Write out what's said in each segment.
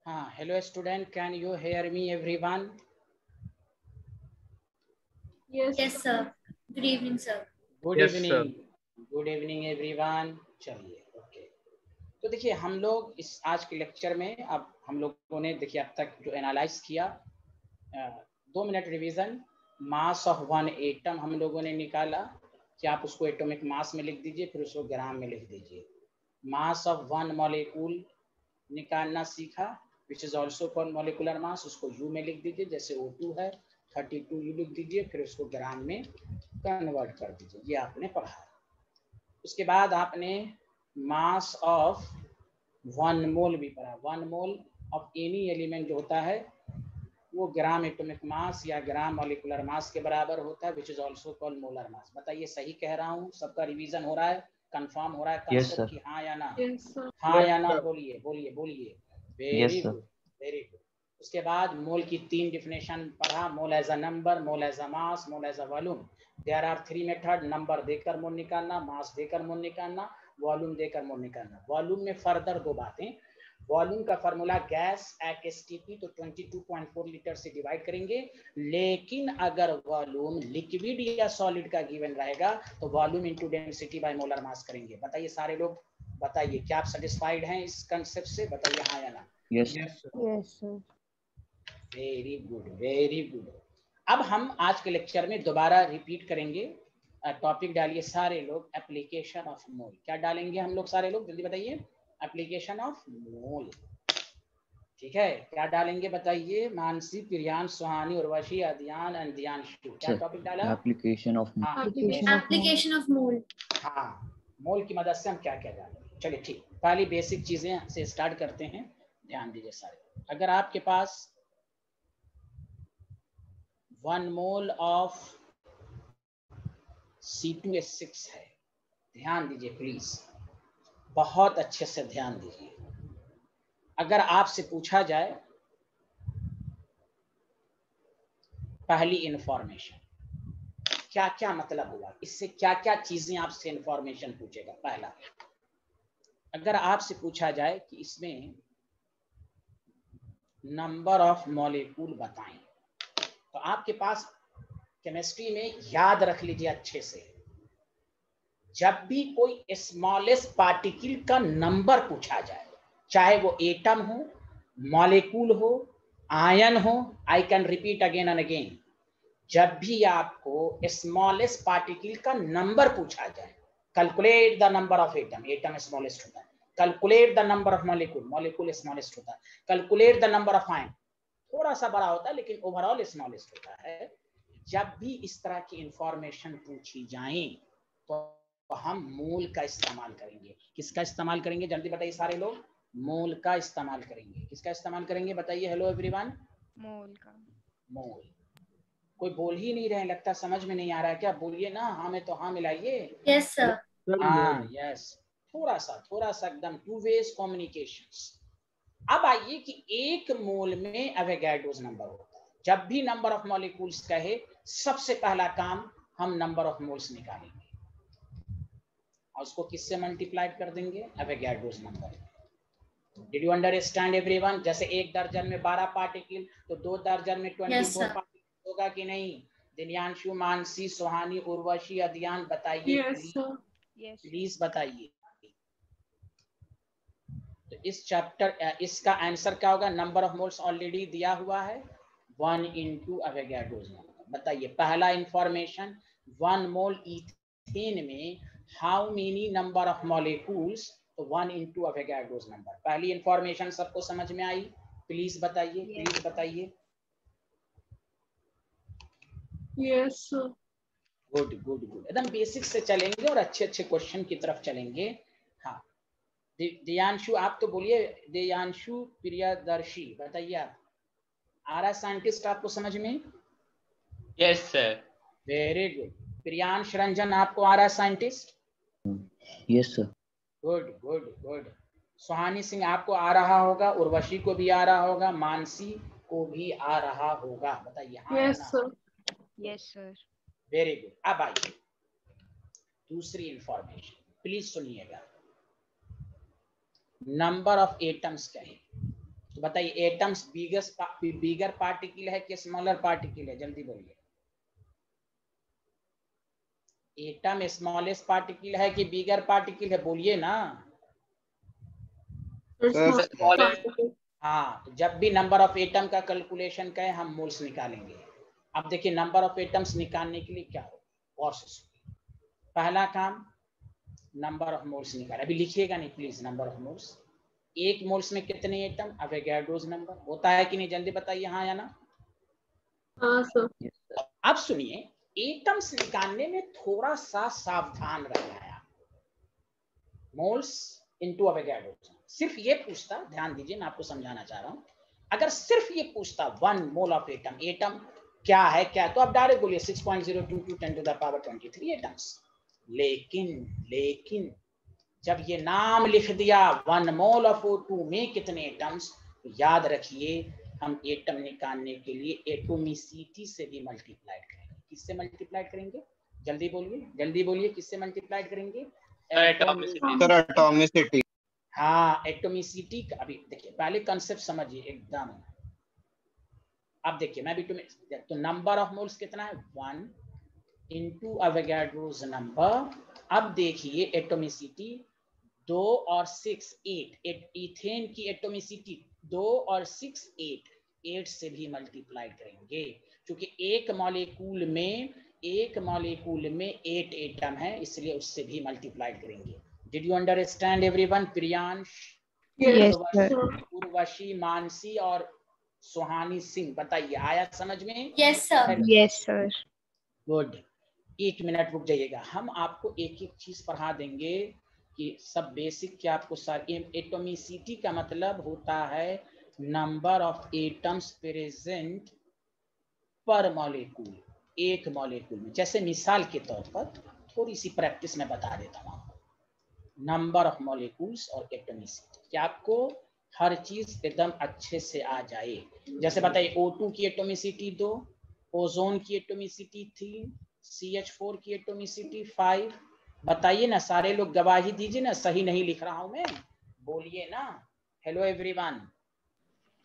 हाँ, hello student, can you hear me everyone? Yes, sir. Good evening, sir. Good Yes, sir. evening. Good evening everyone. चलिए, okay. तो देखिए हम लोग इस आज के लेक्चर में अब हम लोगों ने देखिए अब तक जो एनालाइज किया 2 minute revision. Mass of one atom हम लोगों ने निकाला कि आप उसको एटॉमिक मास में लिख दीजिए, फिर उसको ग्राम में लिख दीजिए। मास ऑफ वन मॉलिक्यूल निकालना सीखा, which is also called molecular mass, उसको यू में लिख दीजिए। जैसे O2 है 32 यू लिख दीजिए, फिर उसको ग्राम में कन्वर्ट कर दीजिए। ये आपने पढ़ा। उसके बाद आपने मास ऑफ वन मोल भी पढ़ा। One mole of any element जो होता है वो ग्राम एटॉमिक मास या ग्राम मॉलिकुलर मास के बराबर होता है, which is also called molar mass. बताइए सही कह रहा हूँ? सबका रिवीजन हो रहा है, कंफर्म हो रहा है कंसेप्ट की हाँ या ना? हाँ या ना बोलिए बोलिए बोलिए। Very good, very good. उसके बाद मोल की 3 डिफिनेशन पढ़ा। Mole as a number, mole as a mass, mole as a volume. There are 3 method, number देकर मोल निकालना, मास देकर मोल निकालना, वॉल्यूम देकर मोल निकालना। वॉल्यूम में फर्दर 2 बातें। वॉल्यूम का फॉर्मूला गैस एसटीपी तो 22.4 लीटर से डिवाइड करेंगे, लेकिन अगर वॉल्यूम लिक्विड या सॉलिड का गिवन रहेगा तो volume into density by molar मास करेंगे। बताइए सारे लोग, बताइए क्या आप सेटिस्फाइड हैं इस कंसेप्ट से? बताइए हाँ या ना। Yes. Yes, sir. Very good, very good. अब हम आज के लेक्चर में दोबारा रिपीट करेंगे। टॉपिक डालिए सारे लोग, एप्लीकेशन ऑफ मोल। क्या डालेंगे हम लोग सारे लोग, जल्दी बताइए। एप्लीकेशन ऑफ मोल, ठीक है? क्या डालेंगे बताइए? मानसी, प्रियान, सुहानी, उर्वशी, अदियान एंड दियांशु। क्या टॉपिक डाला? Application of Application of mole. हाँ, मोल की मदद से हम क्या क्या जानेंगे। चलिए ठीक, पहली बेसिक चीजें से स्टार्ट करते हैं। ध्यान दीजिए सारे। अगर आपके पास 1 मोल ऑफ C2H6 है, ध्यान दीजिए प्लीज, बहुत अच्छे से ध्यान दीजिए। अगर आपसे पूछा जाए पहली इंफॉर्मेशन, क्या क्या मतलब हुआ, इससे क्या क्या चीजें आपसे इंफॉर्मेशन पूछेगा। पहला, अगर आपसे पूछा जाए कि इसमें नंबर ऑफ मॉलिक्यूल बताएं, तो आपके पास केमिस्ट्री में याद रख लीजिए अच्छे से, जब भी कोई स्मॉलेस्ट पार्टिकल का नंबर पूछा जाए, चाहे वो एटम हो, मॉलिक्यूल हो, आयन हो, I can repeat again and again, जब भी आपको स्मॉलेस्ट पार्टिकल का नंबर पूछा जाए, calculate the number of atom, atom smallest होता है। Calculate the number of molecule, molecule smallest होता है। Calculate the number of ion, थोड़ा सा बड़ा होता है लेकिन ओवरऑल स्मॉलेस्ट होता है। जब भी इस तरह की इंफॉर्मेशन पूछी जाए तो हम मोल का इस्तेमाल करेंगे। किसका इस्तेमाल करेंगे? जल्दी बताइए सारे लोग। मोल का इस्तेमाल करेंगे। किसका इस्तेमाल करेंगे बताइए? Hello everyone. मोल का। मोल। कोई बोल ही नहीं रहे, लगता समझ में नहीं आ रहा है क्या? बोलिए ना, हाँ में तो हाँ मिलाइए। Yes, sir. हाँ यस, थोड़ा सा एकदम टू वेज कम्युनिकेशन। अब आइए कि 1 मोल में एवोगाड्रोस नंबर होता है। जब भी नंबर ऑफ मॉलिक्यूल्स कहे, सबसे पहला काम हम नंबर ऑफ मोल्स निकालेंगे और उसको किससे मल्टीप्लाई कर देंगे? Avogadro's number. Did you understand everyone? जैसे 1 दर्जन में 12 पार्टिकल, तो 2 दर्जन में 24 Yes, sir. पार्टिकल होगा कि नहीं? दिव्यांशु, मानसी, सुहानी, उर्वशी, अदियान बताइए प्लीज बताइए। तो इस चैप्टर इसका आंसर क्या होगा? नंबर ऑफ मोल्स ऑलरेडी दिया हुआ है, 1 into एवोगाड्रोस नंबर। बताइए पहला इंफॉर्मेशन, 1 मोल इथेन में how many number of molecules? तो 1 into एवोगाड्रोस नंबर। पहली इंफॉर्मेशन सबको समझ में आई? प्लीज बताइए, प्लीज बताइए। Yes sir. Good good good, एकदम बेसिक से चलेंगे और अच्छे अच्छे क्वेश्चन की तरफ चलेंगे। हाँ, दियांशु आप तो बोलिए। दियांशु प्रियदर्शी बताइए आप, आरा साइंटिस्ट आपको समझ में? Yes sir. Very good. Priyansh Ranjan आपको आ रहा है scientist? Yes sir. Good good good. Suhani Singh आपको आ रहा होगा, उर्वशी को भी आ रहा होगा, मानसी को भी आ रहा होगा। बताइए हाँ या यस ना? Sir. Yes sir. Very good. अब आइए दूसरी इंफॉर्मेशन, प्लीज सुनिएगा। नंबर ऑफ एटम्स कहें तो बताइए एटम्स बिगर पार्टिकल है कि स्मॉलर पार्टिकल है? जल्दी बोलिए। एटम स्मॉलेस्ट पार्टिकल है कि बिगर पार्टिकल है? बोलिए ना। हाँ, तो जब भी नंबर ऑफ एटम का कैलकुलेशन करें हम मोल्स निकालेंगे। अब देखिए नंबर ऑफ एटम्स निकालने के लिए क्या हो, और पहला काम नंबर ऑफ मोल्स निकाल। अभी लिखिएगा नहीं प्लीज, नंबर ऑफ मोल्स। एक मोल्स में कितने एटम? अवोगाड्रोस नंबर होता है कि नहीं? जल्दी बताइए हाँ या ना। हाँ सर। अब सुनिए, एटम्स निकालने में थोड़ा सा सावधान रहना है। मोल्स इनटू अवोगाड्रो सिर्फ ये पूछता, ध्यान दीजिए मैं आपको समझाना चाह रहा हूं, अगर सिर्फ ये पूछता 1 मोल ऑफ एटम, एटम क्या है क्या, तो आप डायरेक्ट बोलिए 6.022 10 to the power 23 एटम्स। लेकिन जब ये नाम लिख दिया 1 मोल ऑफ O2 में कितने एटम्स, तो याद रखिए हम एटम निकालने के लिए एटोमिसिटी से भी मल्टीप्लाई करेंगे। किससे मल्टीप्लाई करेंगे? जल्दी बोलिए किससे मल्टीप्लाई करेंगे? एटॉमिसिटी। हाँ, एटोमिसिटी। अभी देखिए पहले कंसेप्ट समझिए एकदम। अब देखिए मैं भी तुम्हें, तो नंबर ऑफ मोल्स कितना है? 1 इनटू अवोगाड्रोस नंबर। अब देखिए एटोमिसिटी 2 और 6 8, इथेन की एटोमिसिटी 2 और 6 8 से भी मल्टीप्लाई करेंगे, क्योंकि एक मॉलिक्यूल में 8 एटम है, इसलिए उससे भी मल्टीप्लाई करेंगे। Did you understand everyone? Priyansh, Urvashi, Mansi और सुहानी सिंह, बताइए आया समझ में? Yes sir. Yes sir. Good. 1 minute रुक जाइएगा, हम आपको एक एक चीज पढ़ा देंगे कि सब बेसिक क्या आपको सारी। एटोमिसिटी का मतलब होता है नंबर ऑफ एटम्स प्रेजेंट पर मॉलिक्यूल, एक मॉलिक्यूल में। जैसे मिसाल के तौर पर थोड़ी सी प्रैक्टिस में बता देता हूँ आपको, नंबर ऑफ मॉलिक्यूल्स और एटोमिसिटी, कि आपको हर चीज एकदम अच्छे से आ जाए। जैसे बताइए O2 की एटोमिसिटी 2, ओजोन की एटोमिसिटी 3, CH4 की एटोमिसिटी 5। बताइए ना, सारे लोग गवाही दीजिए ना, सही नहीं लिख रहा हूं मैं, बोलिए ना। Hello everyone.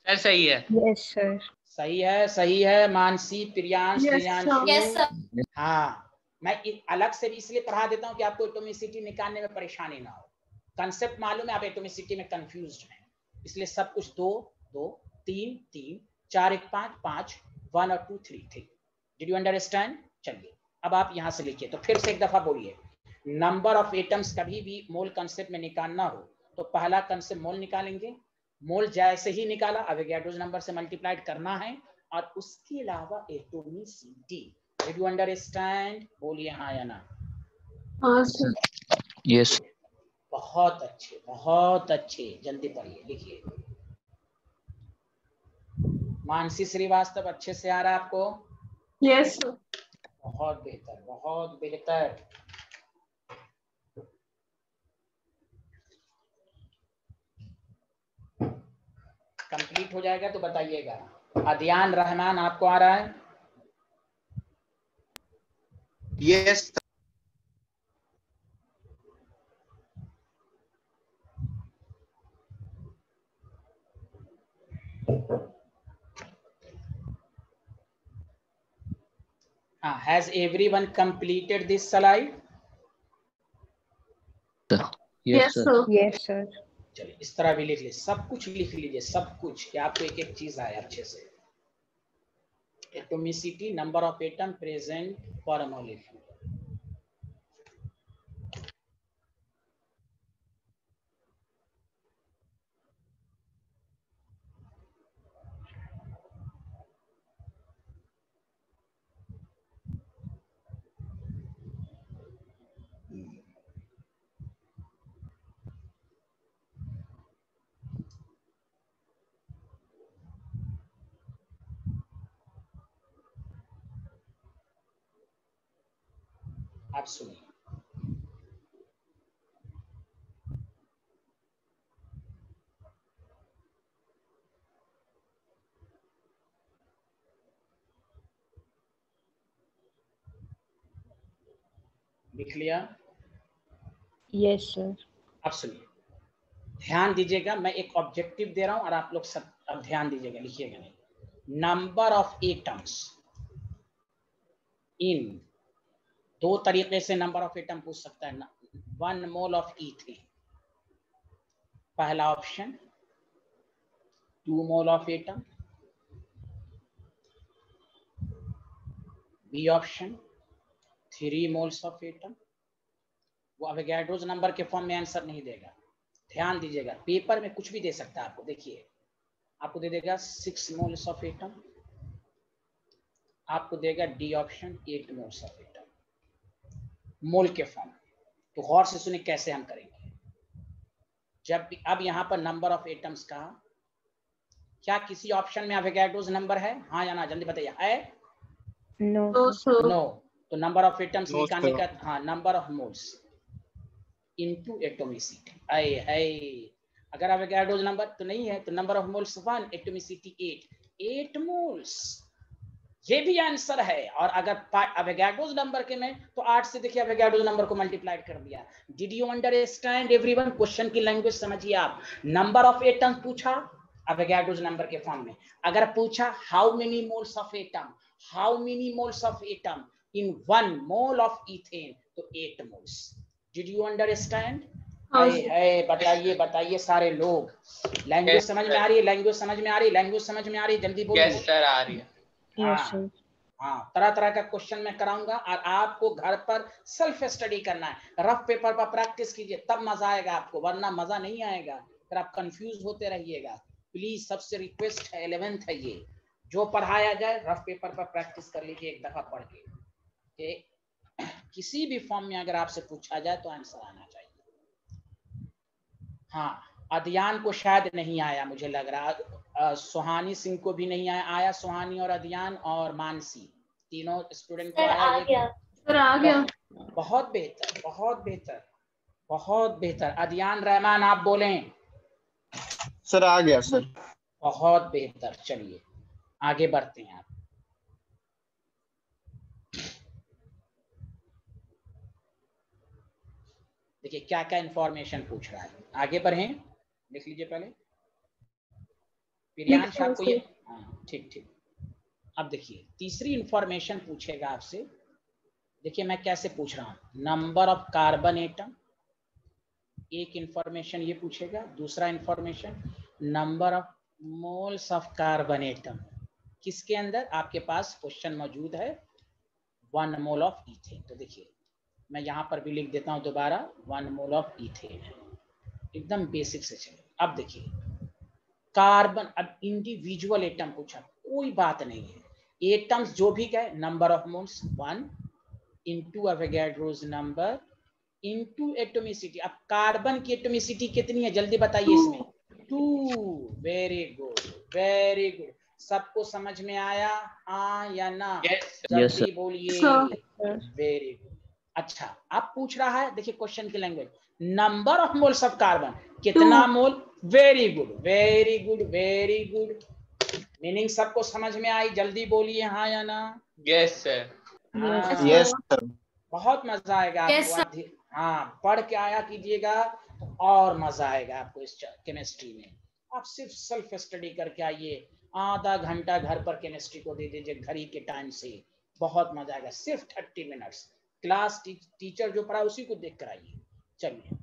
सर सही है। Yes sir. सही है मानसी, प्रियांश, यस प्रियांशु। हाँ, मैं अलग से भी इसलिए पढ़ा देता हूँ कि आपको एटोमिसिटी निकालने में परेशानी ना हो। कंसेप्ट मालूम है, आप एटोमिसिटी में कंफ्यूज्ड हैं, इसलिए सब कुछ 2 2 3 3 4 1 5 5 1 और 2 3 3। Did you understand? चलिए अब आप यहां से लिखिए, तो फिर से एक दफा बोलिए। नंबर ऑफ एटम्स कभी भी मोल कंसेप्ट में निकालना हो तो पहला कंसेप्ट मोल निकालेंगे। मोल जैसे ही निकाला अवोगाड्रोस नंबर से मल्टीप्लाइड करना है, और उसके अलावा एटोमिसिटी। Did you understand? बोलिए हाँ या ना। हाँ सर। Yes. बहुत अच्छे, जल्दी पढ़िए लिखिए। मानसी श्रीवास्तव, अच्छे से आ रहा है आपको? Yes sir. बहुत बेहतर। कंप्लीट हो जाएगा तो बताइएगा। अदियान रहमान, आपको आ रहा है? Yes. Has everyone completed this slide? Yes, sir. Yes sir. चलिए इस तरह भी लिख लीजिए, सब कुछ लिख लीजिए, सब कुछ, कि आपको एक एक चीज आए अच्छे से। Atomicity, number of atom present पर मॉलिक्यूल। आप सुनिए, लिख लिया? Yes sir. आप सुनिए, ध्यान दीजिएगा, मैं एक ऑब्जेक्टिव दे रहा हूं और आप लोग सब अब ध्यान दीजिएगा, लिखिएगा नहीं। नंबर ऑफ एटम्स इन, दो तरीके से नंबर ऑफ एटम पूछ सकता है। 1 मोल ऑफ ईथेन, पहला option 2 mole of atom, B option 3 moles of atom. वो अवोगाड्रोस नंबर के फॉर्म में आंसर नहीं देगा, ध्यान दीजिएगा। पेपर में कुछ भी दे सकता है आपको, देखिए आपको दे देगा 6 मोल्स ऑफ एटम, आपको देगा D option 8 moles of atom mole के फॉर्म। तो गौर से सुनिए कैसे हम करेंगे। जब भी अब यहाँ पर नंबर ऑफ एटम्स का, क्या किसी ऑप्शन में अवोगाड्रोस नंबर है? हाँ या ना, जल्दी बताइए। है? No no. तो नंबर ऑफ एटम्स निकालने का, हाँ, number of moles into atomicity. अगर अवोगाड्रोस नंबर तो नहीं है तो number of moles 1, atomicity 8 moles, ये भी आंसर है। और अगर अवोगाड्रोस नंबर के में तो 8 से देखिए अवोगाड्रोस नंबर को मल्टीप्लाइड कर दिया। Did you understand everyone? Question की लैंग्वेज समझिए आप। नंबर ऑफ एटम पूछा अवोगाड्रोस नंबर के फॉर्म में, अगर पूछा how many moles of atom, how many moles of atom in 1 mole of ethane, तो 8 मोल्स। Did you understand? बताइए बताइए सारे लोग, लैंग्वेज समझ में आ रही है? लैंग्वेज समझ में आ रही है? लैंग्वेज समझ में आ रही है? जल्दी बोलिए। यस सर, आ रही है। हाँ, तरह तरह का क्वेश्चन मैं कराऊंगा और आपको घर पर सेल्फ स्टडी करना है। रफ पेपर पर प्रैक्टिस कीजिए, तब मजा आएगा आपको, वरना मजा नहीं आएगा, फिर आप कंफ्यूज होते रहिएगा। प्लीज सबसे रिक्वेस्ट है, 11th है ये, जो पढ़ाया जाए रफ पेपर पर प्रैक्टिस कर लीजिए एक दफा पढ़ के। किसी भी फॉर्म में अगर आपसे पूछा जाए तो आंसर आना चाहिए। हाँ, अध्ययन को शायद नहीं आया, मुझे लग रहा सुहानी सिंह को भी नहीं आया। सुहानी और अध्ययन और मानसी तीनों स्टूडेंट को आया। सर आ गया। बहुत बेहतर, बहुत बेहतर, बहुत बेहतर। अध्ययन रहमान आप बोलें। सर आ गया सर। बहुत बेहतर, चलिए आगे बढ़ते हैं। आप देखिए क्या क्या इंफॉर्मेशन पूछ रहा है, आगे बढ़ें, लिख लीजिए पहले। प्रियांश आपको ये, हाँ ठीक ठीक। अब देखिए तीसरी इंफॉर्मेशन पूछेगा आपसे। देखिए मैं कैसे पूछ रहा हूं, नंबर ऑफ कार्बन एटम, एक इंफॉर्मेशन ये पूछेगा। दूसरा information number of moles of carbon atom, किसके अंदर आपके पास क्वेश्चन मौजूद है 1 मोल ऑफ ईथेन। तो देखिए मैं यहाँ पर भी लिख देता हूँ दोबारा, 1 मोल ऑफ ईथेन है, एकदम बेसिक से चले। अब देखिए कार्बन, अब इंडिविजुअल एटम पूछा, कोई बात नहीं है, एटम्स जो भी गए, number of moles 1 into Avogadro's number into atomicity. अब कार्बन की एटोमिसिटी कितनी है जल्दी बताइए इसमें? 2। Very good, very good. सबको समझ में आया हाँ या ना? जल्दी बोलिए। वेरी गुड। अच्छा अब पूछ रहा है, देखिए क्वेश्चन की language, number of moles of carbon, कितना mole? Very good, very good, very good. Meaning सबको समझ में आई? जल्दी बोलिए हाँ या ना? Yes sir. Yes sir. बहुत मजा आएगा आपको। हाँ, पढ़ के आया कीजिएगा तो और मजा आएगा आपको इस केमिस्ट्री में। आप सिर्फ सेल्फ स्टडी करके आइए, आधा घंटा घर पर केमिस्ट्री को दे दीजिए घड़ी के टाइम से, बहुत मजा आएगा। सिर्फ 30 मिनट्स क्लास टीचर जो पढ़ा उसी को देख कर आइए। चलिए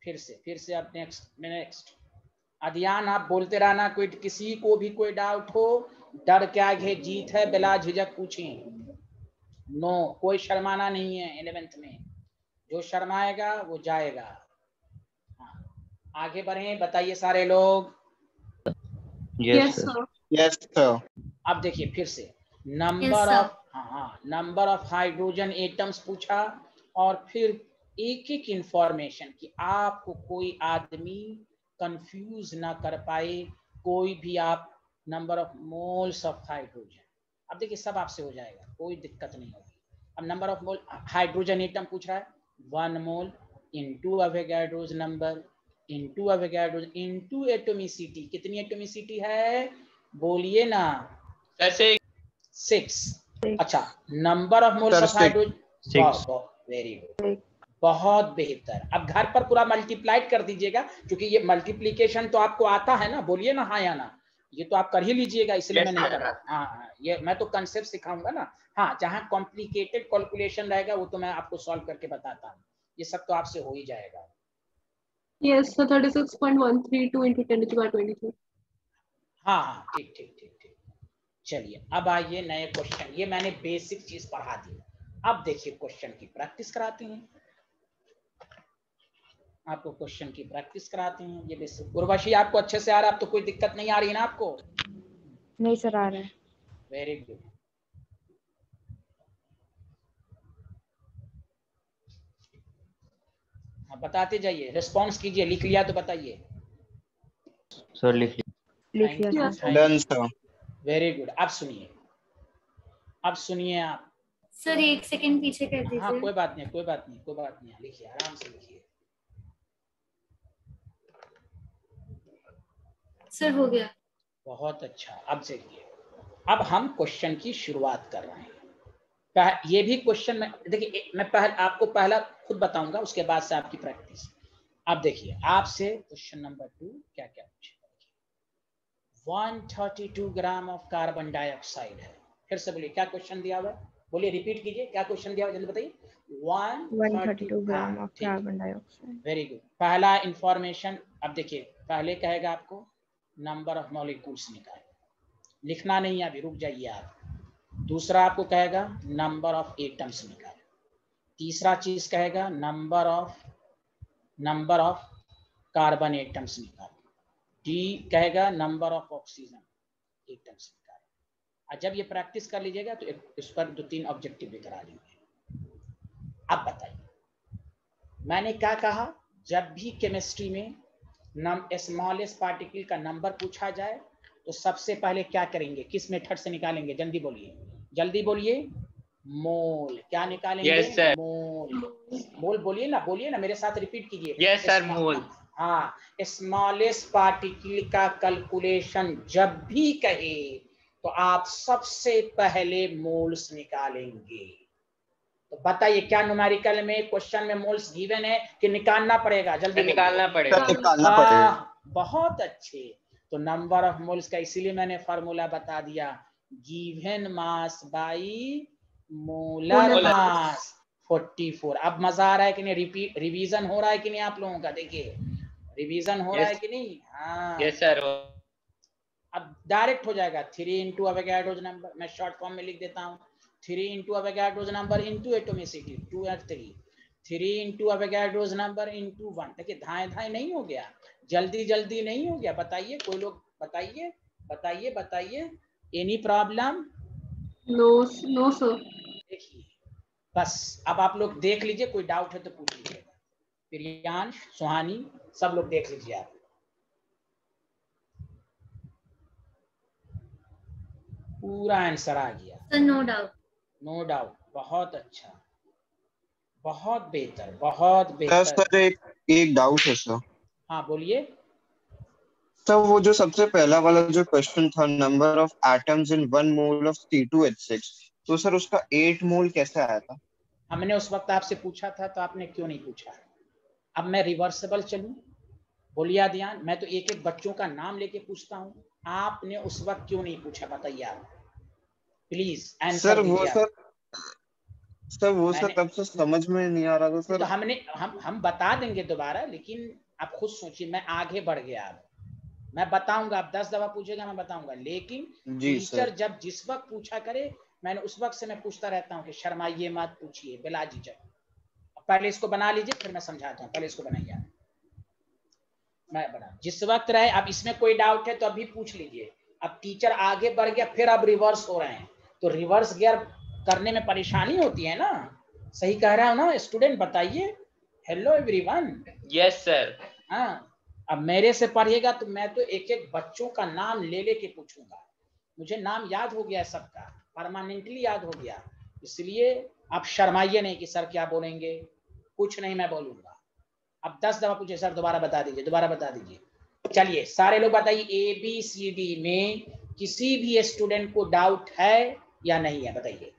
फिर से अब नेक्स्ट अध्ययन आप बोलते रहना। कोई किसी को भी कोई डाउट हो, डर के आगे जीत है, बिला झिझक पूछें। नो, कोई शर्माना नहीं है 11th में, जो शर्माएगा वो जाएगा। हाँ, आगे बढ़ें, बताइए सारे लोग। Yes sir. Yes sir. अब देखिए फिर से नंबर ऑफ हाइड्रोजन एटम्स पूछा, और फिर एक एक इंफॉर्मेशन कि आपको कोई आदमी कंफ्यूज ना कर पाए, कोई भी आप number of moles of hydrogen. अब देखिए सब आपसे हो जाएगा, कोई दिक्कत नहीं होगी। अब number of mole hydrogen atom पूछ रहा है, 1 mole into Avogadro's number into Avogadro's into atomicity. कितनी एटोमिसिटी है बोलिए ना? 6। अच्छा, number of moles of hydrogen, very good, बहुत बेहतर। अब घर पर पूरा मल्टीप्लाइड कर दीजिएगा, क्योंकि ये मल्टीप्लीकेशन तो आपको आता है ना, बोलिए ना हाँ या ना, ये तो आप कर ही लीजिएगा, इसलिए मैं नहीं कर रहा। हाँ, ये मैं तो कंसेप्ट सिखाऊंगा ना। हाँ, जहाँ कॉम्प्लिकेटेड कैलकुलेशन रहेगा वो तो मैं आपको सॉल्व करके बताता हूँ, ये सब तो आपसे हो ही जाएगा। Yes, so 36.132 into 10 to the power 23. हाँ हाँ, ठीक ठीक ठीक ठीक। चलिए अब आइए नए क्वेश्चन, ये मैंने बेसिक चीज पढ़ा दी। अब देखिए क्वेश्चन की प्रैक्टिस कराते हैं, आपको क्वेश्चन की प्रैक्टिस कराते हैं। ये बेसिक उर्वशी आपको अच्छे से आ रहा है, अब तो कोई दिक्कत नहीं आ रही है ना आपको? नहीं सर, आ रहा है। Very good. हाँ, बताते जाइए, रिस्पॉन्स कीजिए, लिख लिया तो बताइए। सर लिख लिया sir. Done sir. Very good. अब सुनिए, अब सुनिए आप। सर 1 सेकंड पीछे कर दीजिए। हाँ, कोई बात नहीं, कोई बात नहीं, कोई बात नहीं, लिखिए, आराम से लिखिए। सर हो गया। बहुत अच्छा। अब देखिए, अब हम क्वेश्चन की शुरुआत कर रहे हैं। ये भी क्वेश्चन में देखिए, मैं आपको पहला खुद बताऊंगा, उसके बाद से आपकी प्रैक्टिस। अब देखिए, आपसे क्वेश्चन नंबर 2 क्या क्या पूछेगा। 132 ग्राम ऑफ कार्बन डाइऑक्साइड है। फिर से बोलिए, क्या क्वेश्चन दिया हुआ है? बोलिए, रिपीट कीजिए, क्या क्वेश्चन दिया हुआ, जल्दी बताइए। 132 gram of carbon dioxide. Very good. पहला इंफॉर्मेशन, अब देखिए, पहले कहेगा आपको नंबर ऑफ मॉलिक्यूल्स निकाले, लिखना नहीं है अभी, रुक जाइए आप। दूसरा आपको कहेगा नंबर ऑफ एटम्स निकाले। तीसरा चीज कहेगा नंबर ऑफ कार्बन एटम्स निकाले। डी कहेगा नंबर ऑफ ऑक्सीजन एटम्स निकाले। और जब ये प्रैक्टिस कर लीजिएगा तो इस पर 2-3 ऑब्जेक्टिव भी करा लेंगे। अब बताइए, मैंने क्या कहा, जब भी केमिस्ट्री में स्मॉलेस्ट पार्टिकल का नंबर पूछा जाए तो सबसे पहले क्या करेंगे, किस मेथड से निकालेंगे? जल्दी बोलिए, जल्दी बोलिए। मोल। क्या निकालेंगे? Yes sir. मोल बोलिए ना, मेरे साथ रिपीट कीजिए। यस सर, मोल। हाँ, स्मॉलेस्ट पार्टिकल का कैलकुलेशन जब भी कहे तो आप सबसे पहले मोल्स निकालेंगे। तो बताइए, क्या न्यूमेरिकल में क्वेश्चन में मोल्स गिवन है कि निकालना पड़ेगा? जल्दी निकालना पड़ेगा। बहुत अच्छे। तो नंबर ऑफ मोल्स का इसीलिए मैंने फार्मूला बता दिया, given mass by molar mass 44। अब मजा आ रहा है कि नहीं? रिवीजन हो रहा है कि नहीं आप लोगों का? देखिए, रिवीजन हो रहा है कि नहीं? हाँ, यस सर। अब डायरेक्ट हो जाएगा। 3 इंटू अवोगाड्रोस नंबर, मैं शॉर्ट फॉर्म में लिख देता हूँ। 3 into Avogadro's number into atomicity 2 और 3। 3 इंटू अवोगाड्रोस नंबर इंटू 1। देखिए, धाए नहीं हो गया, जल्दी नहीं हो गया। बताइए, कोई लोग बताइए। Any problem? No sir. देखिए, बस अब आप लोग देख लीजिए, कोई डाउट है तो पूछ लीजिएगा। प्रियांश, सुहानी, सब लोग देख लीजिए आप। पूरा आंसर आ गया। No doubt. बहुत अच्छा, बहुत बेहतर। सर एक डाउट है सर। हाँ बोलिए। सर वो जो सबसे पहला वाला जो क्वेश्चन था, number of atoms in 1 mole of C2H6, तो सर उसका 8 मोल कैसे आया था? हमने उस वक्त आपसे पूछा था, तो आपने क्यों नहीं पूछा? अब मैं रिवर्सिबल चलूं? बोलिए ध्यान, मैं तो एक एक बच्चों का नाम लेके पूछता हूँ, आपने उस वक्त क्यों नहीं पूछा? बताइए आप, प्लीज आंसर दीजिए। सर वो तब से समझ में नहीं आ रहा था सर। तो हम बता देंगे दोबारा, लेकिन आप खुद सोचिए, मैं आगे बढ़ गया। अब मैं बताऊंगा, आप 10 दफा पूछेगा, मैं बताऊंगा, लेकिन टीचर जब जिस वक्त पूछा करे, मैंने उस वक्त से मैं पूछता रहता हूँ कि शर्माइए मत, पूछिए बिला झिझक। पहले इसको बना लीजिए, फिर मैं समझाता हूँ। पहले इसको बनाइए, मैं बना जिस वक्त रहे। अब इसमें कोई डाउट है तो अभी पूछ लीजिए। अब टीचर आगे बढ़ गया, फिर अब रिवर्स हो रहे हैं, तो रिवर्स गियर करने में परेशानी होती है ना। सही कह रहा हूं ना स्टूडेंट? बताइए। Hello everyone. Yes sir. हाँ, अब मेरे से पढ़िएगा तो मैं तो एक एक बच्चों का नाम ले लेके पूछूंगा। मुझे नाम याद हो गया सबका, परमानेंटली याद हो गया, इसलिए आप शर्माइए नहीं कि सर क्या बोलेंगे। कुछ नहीं, मैं बोलूंगा। अब 10 दफा पूछे, सर दोबारा बता दीजिए। चलिए सारे लोग बताइए, ABCD में किसी भी स्टूडेंट को डाउट है या नहीं है? बताइए।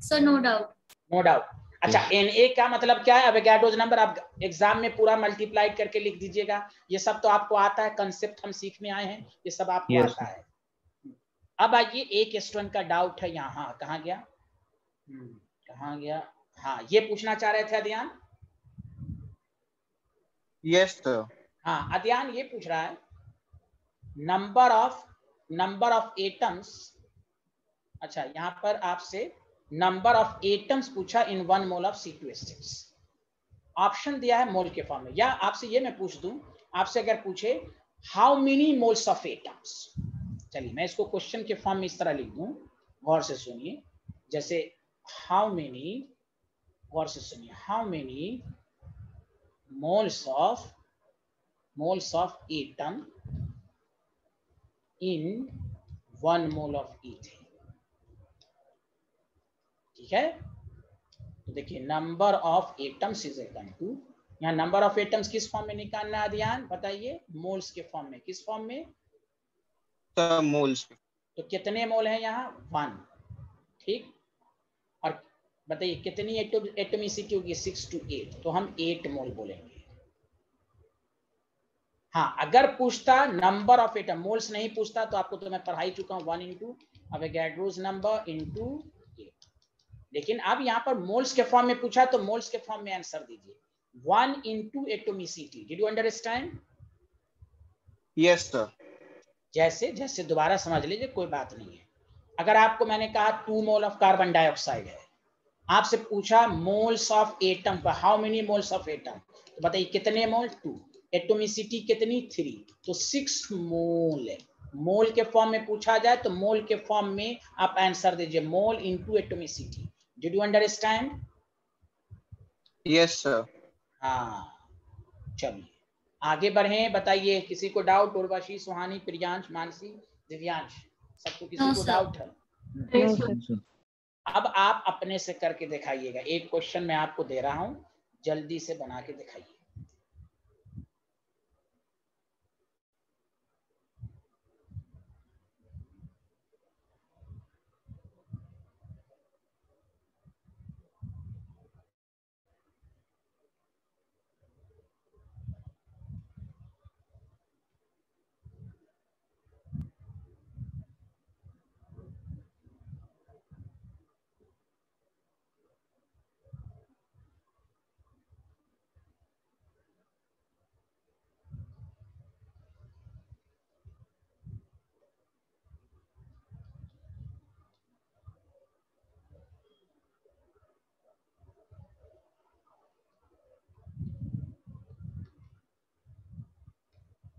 Sir no doubt. अच्छा, Na का मतलब क्या है? एवोगाड्रोस नंबर आप एग्जाम में पूरा मल्टीप्लाइड करके लिख दीजिएगा। ये सब तो आपको आता है, कंसेप्ट हम सीखने आए हैं, ये सब आपको Yes, आता है। अब आइए, एक स्टूडेंट का डाउट है यहाँ, कहाँ गया? कहाँ गया? हाँ, ये पूछना चाह रहे थे अध्यान। Yes sir. हाँ, अध्यान ये पूछ रहा है नंबर ऑफ एटम्स। अच्छा, यहाँ पर आपसे नंबर ऑफ एटम्स पूछा इन 1 मोल ऑफ C2H6। ऑप्शन दिया है मोल के फॉर्म में। या आपसे ये मैं पूछ दूं, आपसे अगर पूछे how many moles of atoms, चलिए मैं इसको क्वेश्चन के फॉर्म में इस तरह लिख दूं, गौर से सुनिए। जैसे हाउ मेनी, गौर से सुनिए, how many moles of atom in 1 mole of ethane. ठीक है, तो देखिए number of atoms is equal to, यहाँ नंबर ऑफ एटम्स किस फॉर्म में निकालना है ध्यान बताइए? मोल्स के फॉर्म में। किस फॉर्म में? Sir moles. तो कितने मोल हैं यहाँ? 1। ठीक, और बताइए कितनी एटोमिसिटी होगी? 6 to 8, तो हम 8 मोल बोलेंगे। हाँ, अगर पूछता नंबर ऑफ एटम, मोल्स नहीं पूछता तो आपको तो मैं पढ़ा ही चुका हूँ, 1 इंटू एवोगाड्रोस नंबर इंटू 8। लेकिन अब यहाँ पर मोल्स के फॉर्म में पूछा तो मोल्स के फॉर्म में आंसर दीजिए, 1 into atomicity. Did you understand? Yes sir. जैसे दोबारा समझ लीजिए, कोई बात नहीं है। अगर आपको मैंने कहा 2 मोल ऑफ कार्बन डाइऑक्साइड है, आपसे पूछा मोल्स ऑफ एटम पर, how many moles of atom, तो बताइए कितने मोल? 2। एटोमिसिटी कितनी? 3, तो 6 मोल है। मोल के फॉर्म में पूछा जाए तो मोल के फॉर्म में आप आंसर दीजिए, mole into atomicity. Did you understand? Yes sir. हाँ, चलिए आगे बढ़े। बताइए किसी को डाउट? उर्वशी, सुहानी, प्रियांश, मानसी, दिव्यांश, सबको किसी No, को sir. डाउट है? नहीं नो सर। सर। अब आप अपने से करके दिखाइएगा। एक क्वेश्चन मैं आपको दे रहा हूं, जल्दी से बना के दिखाइए।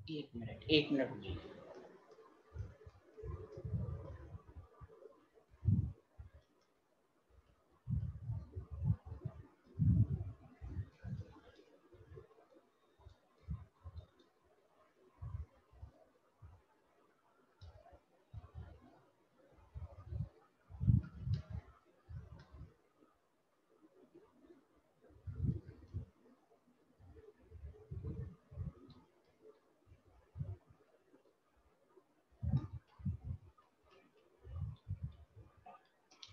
एक मिनट रुकिए।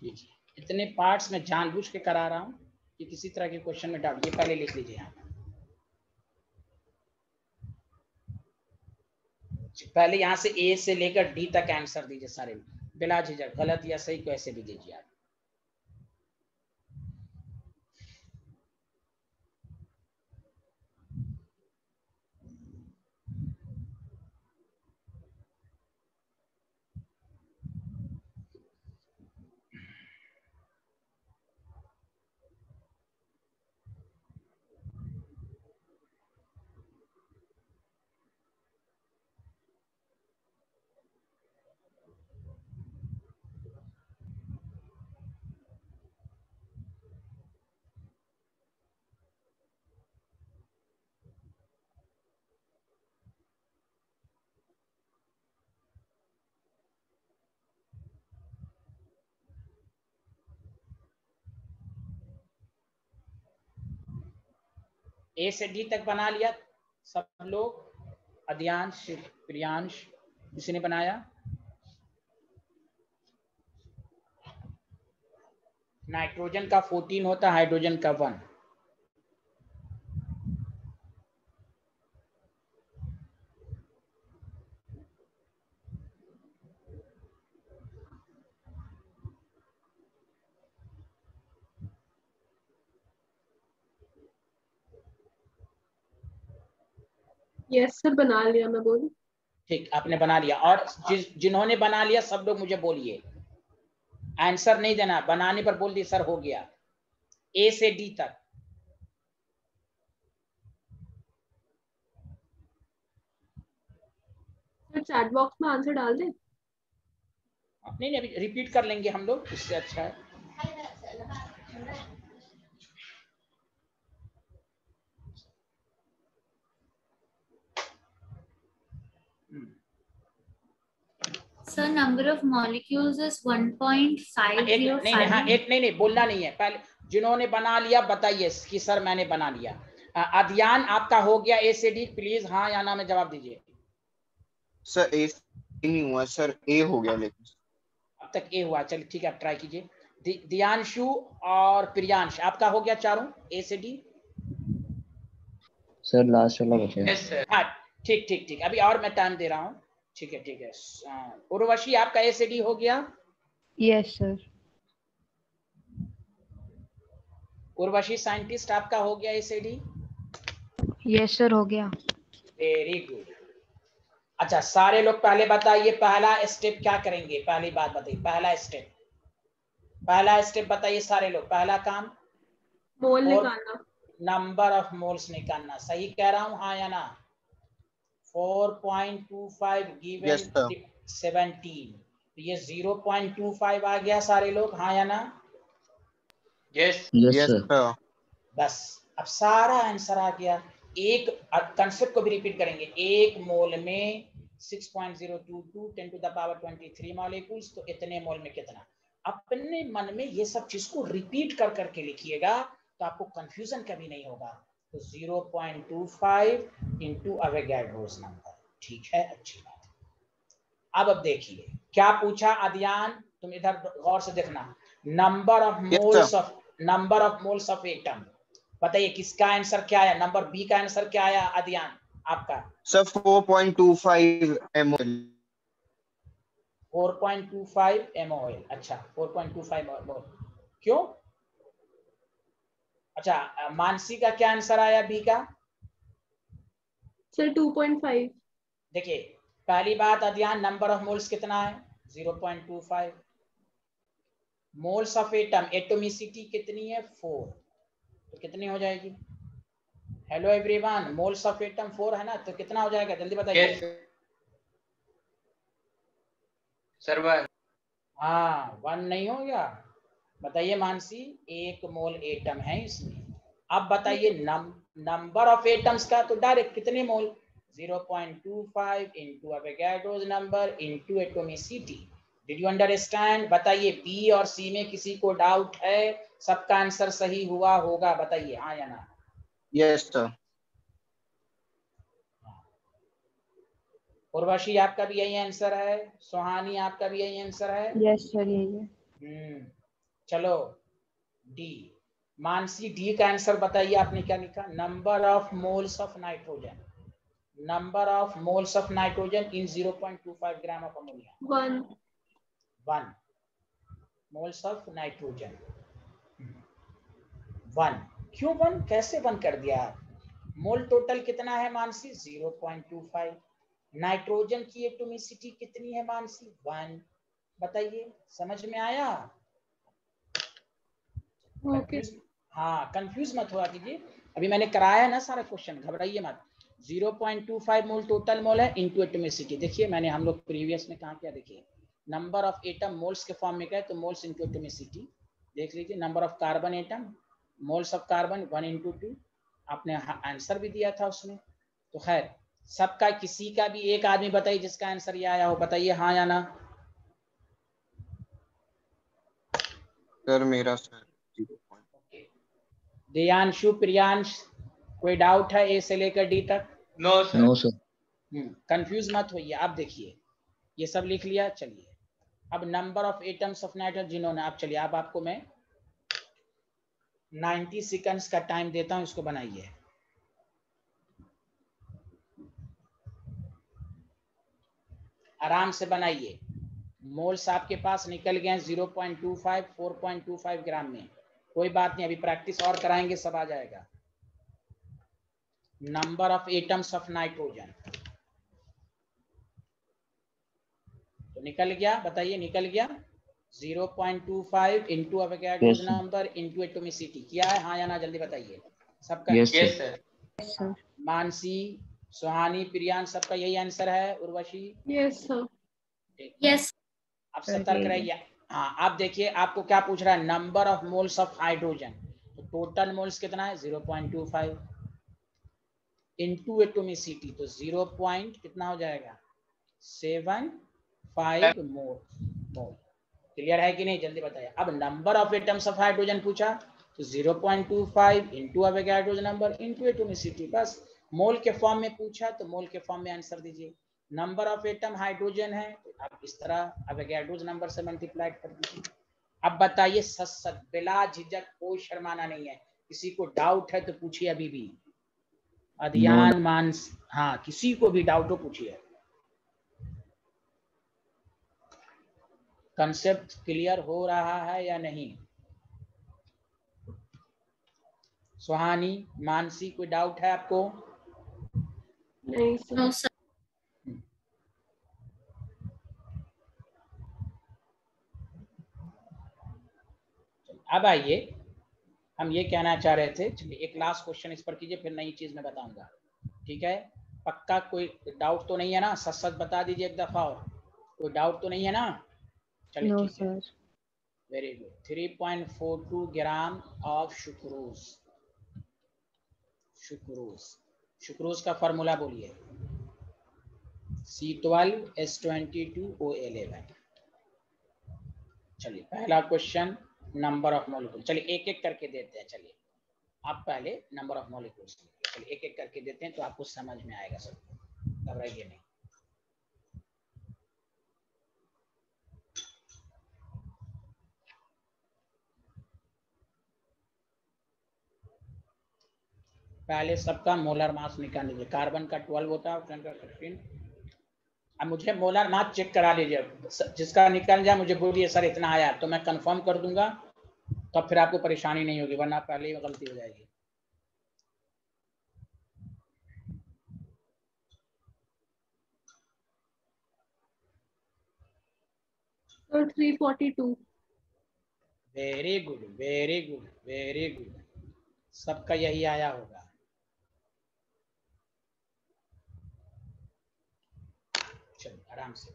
लीजिए, इतने पार्ट्स में जानबूझ के करा रहा हूं कि किसी तरह के क्वेश्चन में डाउट, ये पहले लिख लीजिए यहाँ। पहले यहाँ से ए से लेकर डी तक आंसर दीजिए सारे, बिला झिझक, गलत या सही कैसे भी दीजिए आप। ए से डी तक बना लिया सब लोग? अध्यांश, प्रियांश, किसी ने बनाया? नाइट्रोजन का 14 होता है, हाइड्रोजन का 1। यस सर, बना लिया मैं, बोलूं? ठीक, आपने बना लिया। और जिन्होंने बना लिया सब लोग मुझे बोलिए, आंसर नहीं देना, बनाने पर बोल दिए सर हो गया, ए से डी तक। सर चैट बॉक्स में आंसर डाल दें? नहीं नहीं, अभी रिपीट कर लेंगे हम लोग, इससे अच्छा है। Sir, number of molecules is 1.505. एक नहीं बोलना नहीं है, पहले जिन्होंने बना लिया बताइए कि सर मैंने बना लिया। अध्ययन आपका हो गया ए से डी, प्लीज हाँ या ना में जवाब दीजिए। सर ए नहीं हुआ सर, ए हो गया लेकिन अब तक ए हुआ, चलिए ठीक है, आप ट्राई कीजिए। दियांशु और प्रियांश आपका हो गया चारों ए से डी। सर लास्ट वाला बचा है। Yes sir. हाँ ठीक ठीक ठीक, अभी और मैं टाइम दे रहा हूँ। ठीक है ठीक है, उर्वशी आपका ए से डी हो गया। Yes sir. उर्वशी साइंटिस्ट आपका हो गया ए से डी। यस सर, हो गया। वेरी गुड। अच्छा सारे लोग पहले बताइए पहला स्टेप क्या करेंगे, पहली बात बताइए, पहला स्टेप बताइए सारे लोग। पहला काम मोल निकालना, नंबर ऑफ मोल्स निकालना। सही कह रहा हूं हाँ या ना? 4.25 गिवन 17, ये 0.25 आ गया सारे लोग, हाँ या ना? Yes yes sir. बस अब सारा आंसर आ गया। एक कंसेप्ट को भी रिपीट करेंगे, एक मोल में 6.022 10 to the power 23 मॉलिक्यूल्स, तो इतने मोल में कितना। अपने मन में ये सब चीज को रिपीट कर करके लिखिएगा तो आपको कंफ्यूजन कभी नहीं होगा। तो 0.25 इंटू अवोगाड्रोस नंबर, ठीक है, अच्छी बात है। अब देखिए क्या पूछा अध्ययन, तुम इधर गौर से देखना। Number of moles of atom, बताइए किसका आंसर क्या आया? नंबर बी का आंसर क्या आया अध्ययन आपका? Sir 4.25 mol। 4.25 MOL। अच्छा 4.25 MOL, क्यों? अच्छा मानसी का क्या आंसर आया बी का? सर 2.5। देखिए पहली बात अध्ययन, नंबर ऑफ मोल्स कितना है? 0.25। मोल्स ऑफ एटम, एटोमिसिटी कितनी है? 4, तो कितनी हो जाएगी? Hello everyone, moles of atom 4 है ना, तो कितना हो जाएगा जल्दी बताइए। Yes sir 1। हाँ 1 नहीं हो गया, बताइए मानसी, 1 मोल एटम है इसमें। अब बताइए नंबर ऑफ एटम्स का, तो डायरेक्ट कितने mole? 0.25 into Avogadro's number into atomicity. Did you understand? बताइए बी और सी में किसी को डाउट है? सबका आंसर सही हुआ होगा, बताइए हाँ या ना? Yes sir. उर्वशी आपका भी यही आंसर है, सुहानी आपका भी यही आंसर है। यस सर, यही है। चलो डी, मानसी डी का आंसर बताइए, आपने क्या लिखा? Number of moles of nitrogen, number of moles of nitrogen in 0.25 gram of ammonia. 1 moles of nitrogen 1। क्यों 1? कैसे 1 कर दिया? मोल टोटल कितना है मानसी? 0.25। नाइट्रोजन की एटोमिसिटी कितनी है मानसी? 1। बताइए समझ में आया? ओके। हाँ कंफ्यूज मत हुआ कीजिए, अभी मैंने कराया ना सारा क्वेश्चन, घबराइए मत। 0.25 मोल टोटल मोल है इंटू एटोमिसिटी। देखिए मैंने हम लोग प्रीवियस में कहा क्या, देखिए नंबर ऑफ एटम मोल्स के फॉर्म में गए तो मोल्स इंटू एटोमिसिटी देख लीजिए। Number of carbon atom, moles of carbon 1 into 2, आपने आंसर भी दिया था उसमें। तो खैर सबका, किसी का भी एक आदमी बताइए जिसका आंसर ये आया हो, बताइए हाँ या ना? सर मेरा सर 0.5। देयांशु, प्रियांश, कोई डाउट है ए से लेकर डी तक? No sir. No sir. Confuse मत होइए। अब देखिए ये सब लिख लिया, चलिए अब number of atoms of nitrogen जिन्होंने, अब चलिए अब आपको मैं 90 सेकंड्स का टाइम देता हूं, इसको बनाइए। आराम से बनाइए। मोल्स आपके पास निकल गए 0.25 4.25 ग्राम में। कोई बात नहीं, अभी प्रैक्टिस और कराएंगे, सब आ जाएगा। Number of atoms of nitrogen तो निकल गया, बताइए निकल गया 0.25 into Avogadro's Yes, sir. Number into atomicity. किया है हाँ या ना, जल्दी बताइए सबका। Yes, sir. Yes sir. Yes, sir. Manasi, Suhani, Priyansh, सबका यही आंसर है। Urvashi, Yes, sir. Yes. अब सर, सतर्क यही है। रहिए। हाँ, आप देखिए आपको क्या पूछ रहा है, number of moles of hydrogen. तो टोटल मोल्स कितना है 0.25 इंटू एटोमिसिटी, तो 0. कितना हो जाएगा 75 मोल। क्लियर है कि नहीं, जल्दी बताइए। अब number of atoms of hydrogen पूछा तो 0.25 into Avogadro's number into atomicity. बस मोल के फॉर्म में पूछा तो मोल के फॉर्म में आंसर दीजिए। नंबर ऑफ एटम हाइड्रोजन है तो आप इस तरह अवोगाड्रोस नंबर से मल्टीप्लाई कर दीजिए। अब बताइए सत बिला झिझक, कोई शर्माना नहीं है। किसी को डाउट है तो पूछिए अभी भी। अध्ययन मानस, हाँ किसी को भी डाउट हो पूछिए। कंसेप्ट क्लियर हो रहा है या नहीं? सुहानी, मानसी, कोई डाउट है आपको? नहीं सर। No, sir. अब आइए, हम ये कहना चाह रहे थे, चलिए एक लास्ट क्वेश्चन इस पर कीजिए, फिर नई चीज मैं बताऊंगा। ठीक है, पक्का कोई डाउट तो नहीं है ना? सच सच बता दीजिए एक दफा और। कोई डाउट तो नहीं है ना? चलिए No, ठीक है, sir. Very good. 3.42 gram of sucrose. Sucrose, sucrose का फॉर्मूला बोलिए। C12H22O11। चलिए पहला क्वेश्चन, नंबर ऑफ मॉलिक्यूल। चलिए एक एक करके देते हैं। चलिए आप पहले नंबर ऑफ मॉलिक्यूल्स, चलिए एक एक करके देते हैं तो आपको समझ में आएगा सब, घबराइए नहीं। पहले सबका मोलर मास निकाल लीजिए। कार्बन का 12 होता है, ऑक्सीजन का 16। अब मुझे मोलर मास चेक करा लीजिए, जिसका निकल जाए मुझे बोलिए सर इतना आया, तो मैं कंफर्म कर दूंगा, तब फिर आपको परेशानी नहीं होगी, वरना पहले ही गलती हो जाएगी। Sir, 342. Very good, very good, very good, सबका यही आया होगा। चलिए आराम से।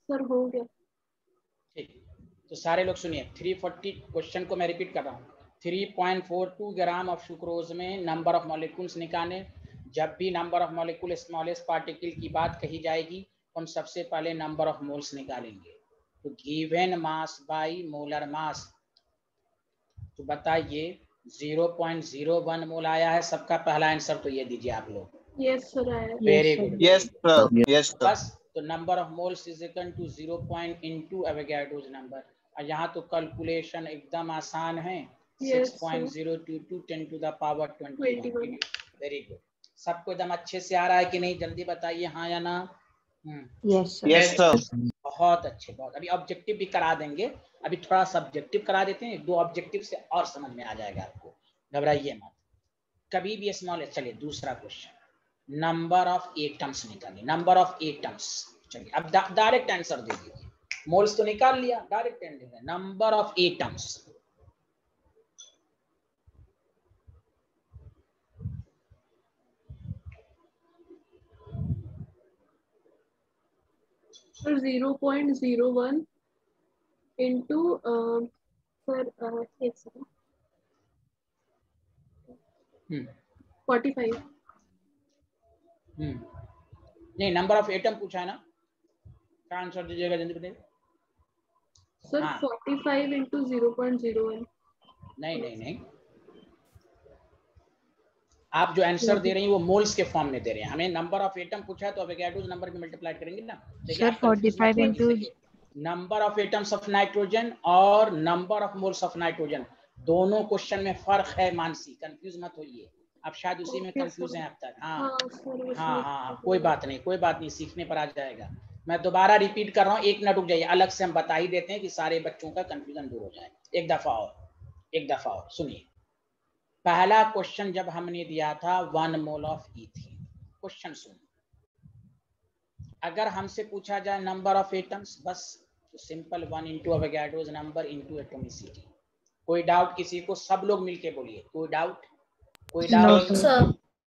सर हो गया। ठीक, तो सारे लोग सुनिए। 340 क्वेश्चन को मैं रिपीट कर रहा हूँ। 3.42 ग्राम ऑफ सुक्रोज में नंबर ऑफ मॉलिक्यूल्स निकालें। जब भी number of molecule smallest particle की बात कही जाएगी तो हम सबसे पहले नंबर ऑफ मोल्स निकालेंगे। तो given mass by molar mass, तो बताइए 0.01 मोल आया है। सबका पहला आंसर तो ये दीजिए आप लोग। Yes sir आया। Very sir. Good, yes sir, yes sir. बस तो number of moles is equal to 0 into Avogadro's number. और यहाँ तो कैलकुलेशन एकदम आसान है। Yes, 6.022 10 to the power 21। 21. Very good, सबको एकदम अच्छे से आ रहा है कि नहीं, जल्दी बताइए हाँ या ना। Yes, sir. Yes sir. बहुत अच्छे, बहुत। अभी ऑब्जेक्टिव भी करा देंगे, अभी थोड़ा सब्जेक्टिव करा देते हैं। 2 ऑब्जेक्टिव से और समझ में आ जाएगा आपको, घबराइए मत कभी भी। स्मॉल है। चलिए दूसरा क्वेश्चन, नंबर ऑफ एटम्स निकालिए। नंबर ऑफ एटम्स, चलिए अब डायरेक्ट आंसर दे दीजिए। मोल्स तो निकाल लिया, direct answer number of atoms. Sir 0.01 into sir एक सेकंड 45 नहीं, नंबर ऑफ एटम पूछा है ना, क्या आंसर दीजिएगा जल्दी बताइए। सर हाँ। 45 into 0.01 नहीं, आप जो आंसर दे रही हैं वो मोल्स के फॉर्म में दे रहे हैं। हमें नंबर ऑफ एटम पूछा है तो अवोगाड्रो नंबर में मल्टीप्लाई करेंगे ना। Sir 45 into number of atoms of nitrogen और number of moles of nitrogen, दोनों क्वेश्चन में फर्क है मानसी, कंफ्यूज मत होइए। आप शायद उसी में कंफ्यूज हैं अब तक। हाँ, कोई बात नहीं, सीखने पर आ जाएगा। मैं दोबारा रिपीट कर रहा हूँ, एक मिनट रुक जाइए, अलग से हम बता ही देते हैं कि सारे बच्चों का कंफ्यूजन दूर हो जाए। एक दफा और सुनिए। पहला क्वेश्चन जब हमने दिया था 1 मोल ऑफ ईथेन, क्वेश्चन सुन, अगर हमसे पूछा जाए नंबर ऑफ एटम्स, बस तो simple 1 into Avogadro's number into atomicity. कोई डाउट किसी को? सब लोग मिलके बोलिए, कोई डाउट? सर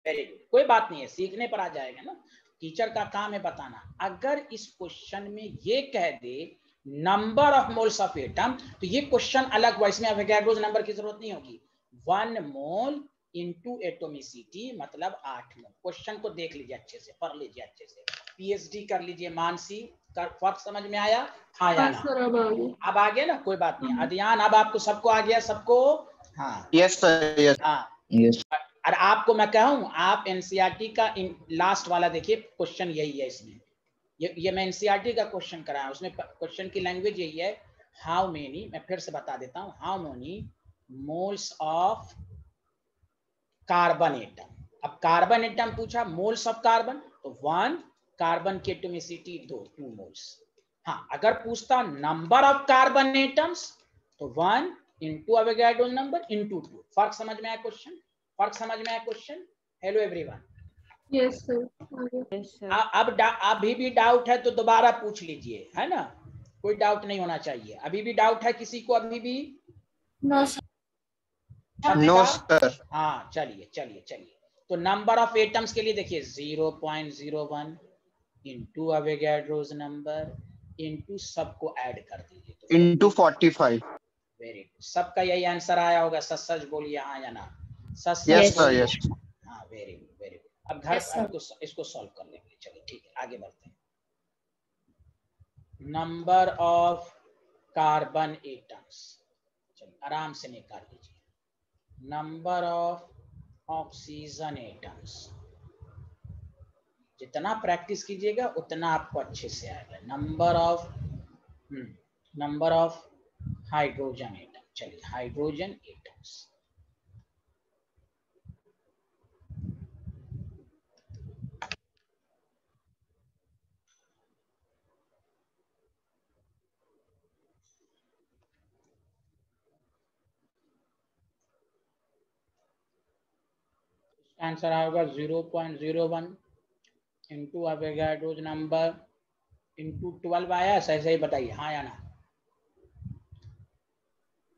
वेरी गुड, कोई बात नहीं है, सीखने पर आ जाएगा ना। टीचर का काम है बताना। अगर इस क्वेश्चन में ये कह दे number of moles of atom, तो ये क्वेश्चन अलग हुआ, इसमें अवोगाड्रोस नंबर की जरूरत नहीं होगी। 1 मोल इंटू एटॉमिसिटी मतलब 8 मोल। क्वेश्चन को देख लीजिए अच्छे से, पढ़ लीजिए अच्छे से, पीएचडी कर लीजिए। मानसी का फर्क समझ में आया? हाँ या ना? अब आ गया ना, कोई बात नहीं। अध्यान अब आपको सबको आ गया, सबको? हाँ यस सर, यस। हाँ, यस और आपको मैं कहूँ, आप एनसीईआरटी का लास्ट वाला देखिए, क्वेश्चन यही है इसमें। ये मैं एनसीईआरटी का क्वेश्चन कराया, उसमें क्वेश्चन की लैंग्वेज यही है, हाउ मेनी, मैं फिर से बता देता हूँ, how many moles of carbon atom. अब कार्बन एटम पूछा, मोल्स ऑफ कार्बन, तो 1, कार्बन की एटॉमिसिटी 2 मोल्स। हाँ, अगर पूछता नंबर ऑफ कार्बन एटम्स, तो 1 इंटू अवोगाड्रो नंबर इंटू 2। फर्क समझ में आया question? Hello everyone. Yes sir. अब अभी भी डाउट है तो दोबारा पूछ लीजिए, है ना? कोई डाउट नहीं होना चाहिए। अभी भी डाउट है किसी को? अभी भी नो सर। No sir. हाँ, चलिए। तो नंबर ऑफ एटम्स के लिए देखिए 0.01 इंटू अवोगाड्रोस नंबर इंटू सबको ऐड कर दीजिए, तो इंटू 45। वेरी गुड, सबका यही आंसर आया होगा। सच बोलिए हाँ या ना? सच यस सर, बोलिए। यस। हाँ, वेरी गुड। अब घर इसको सॉल्व कर लेंगे। चलिए ठीक है, आगे बढ़ते हैं। नंबर ऑफ कार्बन एटम्स, चलिए आराम से निकाल लीजिए। नंबर ऑफ ऑक्सीजन एटम्स, जितना प्रैक्टिस कीजिएगा उतना आपको अच्छे से आएगा। नंबर ऑफ हाइड्रोजन एटम, चलिए हाइड्रोजन एटम्स, आंसर आएगा 0.01 इंटू अवोगाड्रोस नंबर इंटू 12 आया। सही बताइए हाँ या ना?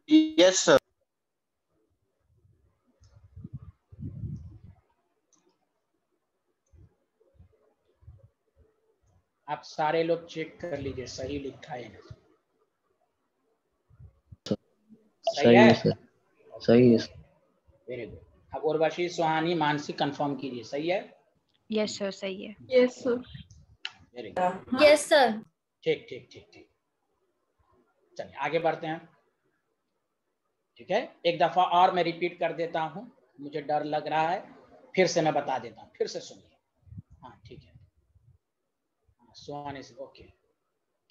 Yes sir. आप सारे लोग चेक कर लीजिए सही लिखा है ना? सही है सर, सही है। Very good. अब उर्वशी, सुहानी, मानसी कंफर्म कीजिए सही है? यस सर, सही है। Yes sir. Very good. Yes sir. ठीक। चलिए आगे बढ़ते हैं। ठीक है, एक दफा और मैं रिपीट कर देता हूं, मुझे डर लग रहा है, फिर से मैं बता देता हूं, फिर से सुनिए। हाँ ठीक है, सुहानी से ओके,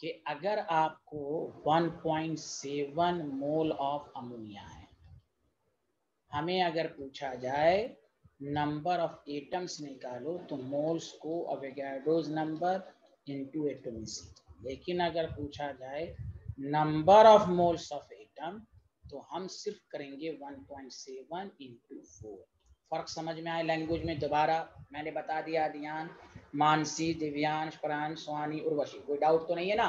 कि अगर आपको 1.7 मोल ऑफ अमोनिया है, हमें अगर पूछा जाए नंबर ऑफ एटम्स निकालो, तो मोल्स को अवोगाड्रोस नंबर इंटू एटॉमिसिटी। लेकिन अगर पूछा जाए number of moles of atom, तो हम सिर्फ करेंगे 1.7 इंटू 4। फर्क समझ में आए लैंग्वेज में? दोबारा मैंने बता दिया। ध्यान, मानसी, दिव्यांश, प्रांश, सुहानी, उर्वशी, कोई डाउट तो नहीं है ना?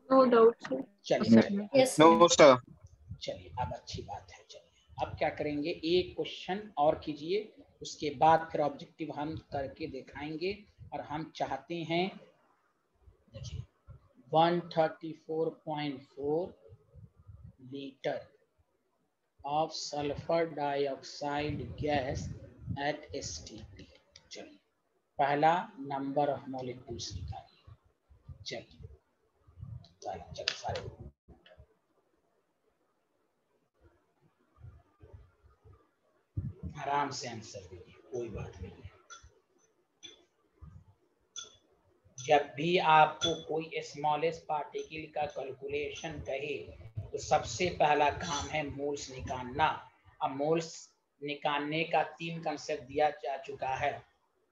No doubt sir. चलिए यस नो सर। चलिए, अब अच्छी बात है। चलिए अब क्या करेंगे, एक क्वेश्चन और कीजिए, उसके बाद फिर ऑब्जेक्टिव हम करके दिखाएंगे। और हम चाहते हैं, देखिए 134.4 litre of sulfur dioxide gas at STP। चलिए पहला नंबर ऑफ मॉलिक्यूल्स निकालिए। चलिए सारे आराम से आंसर दीजिए, कोई बात नहीं है। जब भी आपको कोई स्मॉलेस्ट पार्टिकल का कैलकुलेशन कहे तो सबसे पहला काम है मोल्स निकालना। अब मोल्स निकालने का 3 कंसेप्ट दिया जा चुका है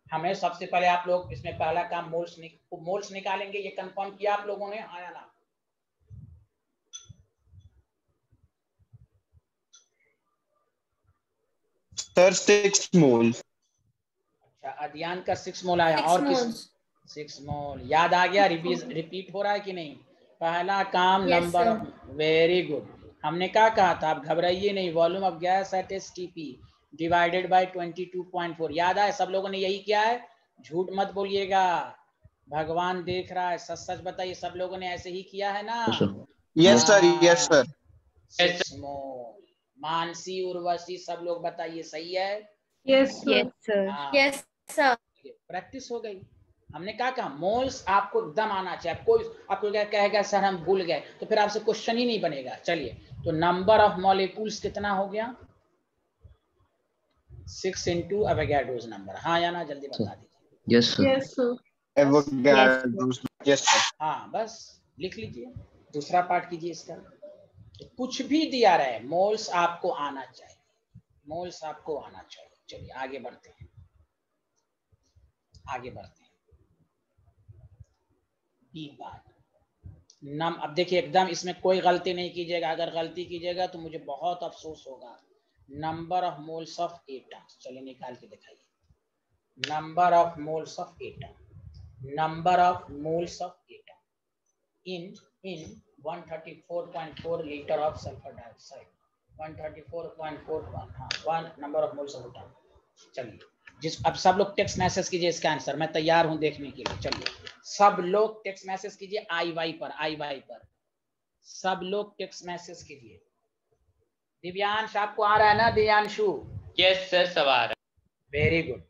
हमें। सबसे पहले आप लोग इसमें पहला काम मोल्स निकालेंगे, ये कंफर्म किया आप लोगों ने, हाँ या ना? सर 6 मोल। अच्छा, अध्ययन का 6 मोल आया, और किस 6 मोल याद आ गया? रिपीट हो रहा है कि नहीं? पहला काम नंबर ऑफ, वेरी गुड। हमने क्या कहा था, आप घबराइए नहीं, volume of gas at STP divided by 22.4। याद आए? सब लोगों ने यही किया है, झूठ मत बोलिएगा, भगवान देख रहा है, सच सच बताइए, सब लोगों ने ऐसे ही किया है ना? Yes sir, yes sir. 6 मोल। मानसी, उर्वशी, सब लोग बताइए, सही है? Yes sir. Yes sir. Practice हो गई। हमने क्या कहा, मोल्स आपको एकदम आना चाहिए। कोई आपको क्या कहेगा सर हम भूल गए, तो फिर आपसे क्वेश्चन ही नहीं बनेगा। चलिए, तो नंबर ऑफ मॉलिक्यूल्स कितना हो गया? 6 इंटू एवोगाड्रोस नंबर। हाँ या ना, जल्दी बता दीजिए। Yes sir. Yes sir. Avogadro's, yes sir. हाँ, बस लिख लीजिए, दूसरा पार्ट कीजिए इसका। तो कुछ भी दिया रहे, मोल्स आपको आना चाहिए, मोल्स आपको आना चाहिए। चलिए आगे बढ़ते हैं, आगे बढ़ते हैं। बात अब देखिए, एकदम इसमें कोई गलती नहीं कीजिएगा, अगर गलती कीजिएगा तो मुझे बहुत अफसोस होगा। Number of moles of atoms, चलिए निकाल के दिखाइए। Number of moles of atom, number of moles of atom in 134.4 litre of sulphur dioxide. 134.4, हाँ, number of moles of atom. चलिए, अब सब लोग टेक्स्ट मैसेज कीजिए इसका आंसर, मैं तैयार हूं देखने के लिए। चलिए सब लोग टेक्स्ट मैसेज कीजिए, IY पर, IY पर सब लोग टेक्स्ट मैसेज कीजिए। दिव्यांश आपको आ रहा है ना? दिव्यांशु? यस सर, सब आ रहा है। Very good.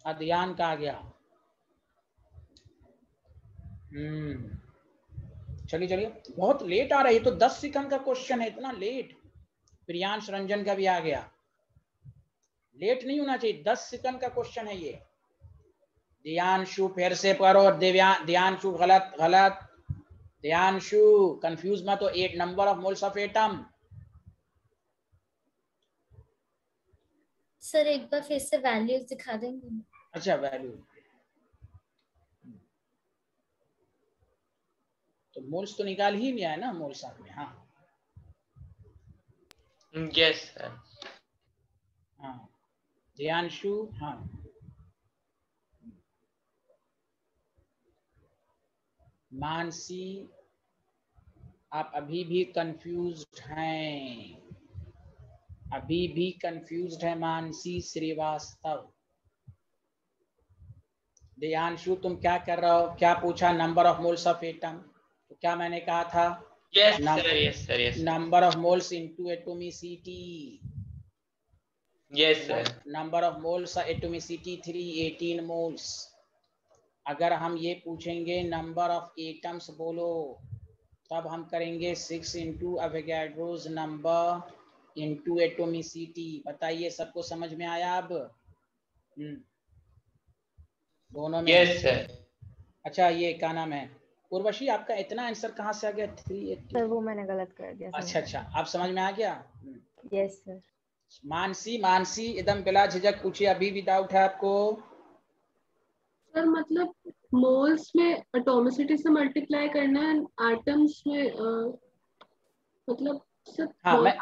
अध्ययन का आ गया। चलिए चलिए, बहुत लेट आ रहा है, ये तो 10 सेकंड का क्वेश्चन है, इतना लेट। प्रियांश रंजन का भी आ गया। लेट नहीं होना चाहिए, 10 सेकंड का क्वेश्चन है ये। दियांशु फिर से करो, दियांशु गलत गलत, दियांशु कंफ्यूज मत हो। 8 number of moles of atom. Sir एक बार फिर से वैल्यूज दिखा देंगे? अच्छा, वैल्यू तो मोल्स तो निकाल ही नहीं आया ना, मोल्स आपने? हाँ यस सर। हाँ दियांशु, हाँ मानसी, आप अभी भी कंफ्यूज्ड हैं, अभी भी कंफ्यूज्ड है मानसी श्रीवास्तव। दियांशु तुम क्या कर रहे हो? क्या पूछा? Number of moles of atom. तो क्या मैंने कहा था? Yes sir, yes sir, yes. Number of moles into atomicity. Yes sir. Number of moles atomicity 18 moles. अगर हम ये पूछेंगे नंबर ऑफ एटम्स बोलो, तब हम करेंगे 6 into Avogadro's number into atomicity. बताइए, सबको समझ में आया अब? दोनों में? Yes sir. अच्छा, ये क्या नाम है, उर्वशी, आपका इतना आंसर कहाँ से आ गया? 380? सर वो मैंने गलत कर दिया। अच्छा अच्छा, आप समझ में आ गया? Yes sir. मानसी एकदम बिला झिझक पूछिए, अभी भी डाउट है आपको? सर मतलब मोल्स में एटॉमिसिटी से मल्टीप्लाई करना है, एटम्स में मतलब सर हाँ मैं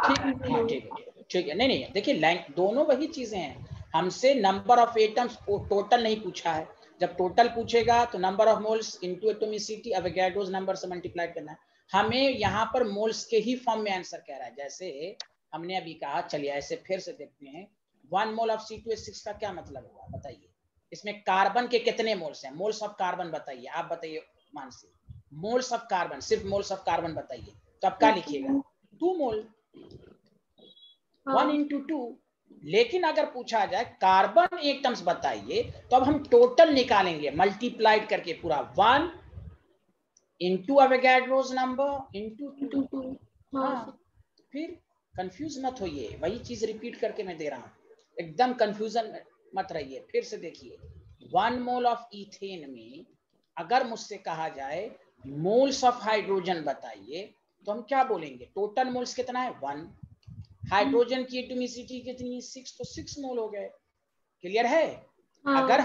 ठीक है, नहीं देखिए, दोनों वही चीजें हैं। हमसे नंबर ऑफ एटम्स टोटल नहीं पूछा है, जब टोटल पूछेगा तो number of moles into atomicity Avogadro's number से मल्टीप्लाई करना है। हमें यहाँ पर मोल्स के ही फॉर्म में आंसर कह रहा है, जैसे हमने अभी कहा। चलिए ऐसे फिर से देखते हैं, 1 मोल ऑफ C2H6 का क्या मतलब हुआ, बताइए? इसमें कार्बन के कितने मोल्स हैं? मोल्स ऑफ कार्बन बताइए, आप बताइए मानसी, मोल्स ऑफ कार्बन, सिर्फ मोल्स ऑफ कार्बन बताइए, तो आप क्या लिखिएगा? 2 मोल, 1 into 2। लेकिन अगर पूछा जाए कार्बन एटम्स बताइए, तो अब हम टोटल निकालेंगे मल्टीप्लाइड करके पूरा 1 into एवोगाड्रोस नंबर into 2। हाँ, फिर कंफ्यूज मत होइए, वही चीज रिपीट करके मैं दे रहा हूँ, एकदम कंफ्यूजन मत रहिए। फिर से देखिए, 1 मोल ऑफ इथेन में अगर मुझसे कहा जाए मोल्स ऑफ हाइड्रोजन बताइए, तो हम क्या बोलेंगे? टोटल मोल्स कितना है? 1। हाइड्रोजन की एटॉमिसिटी कितनी है? 6, तो 6 मोल हो गए। क्लियर है? अगर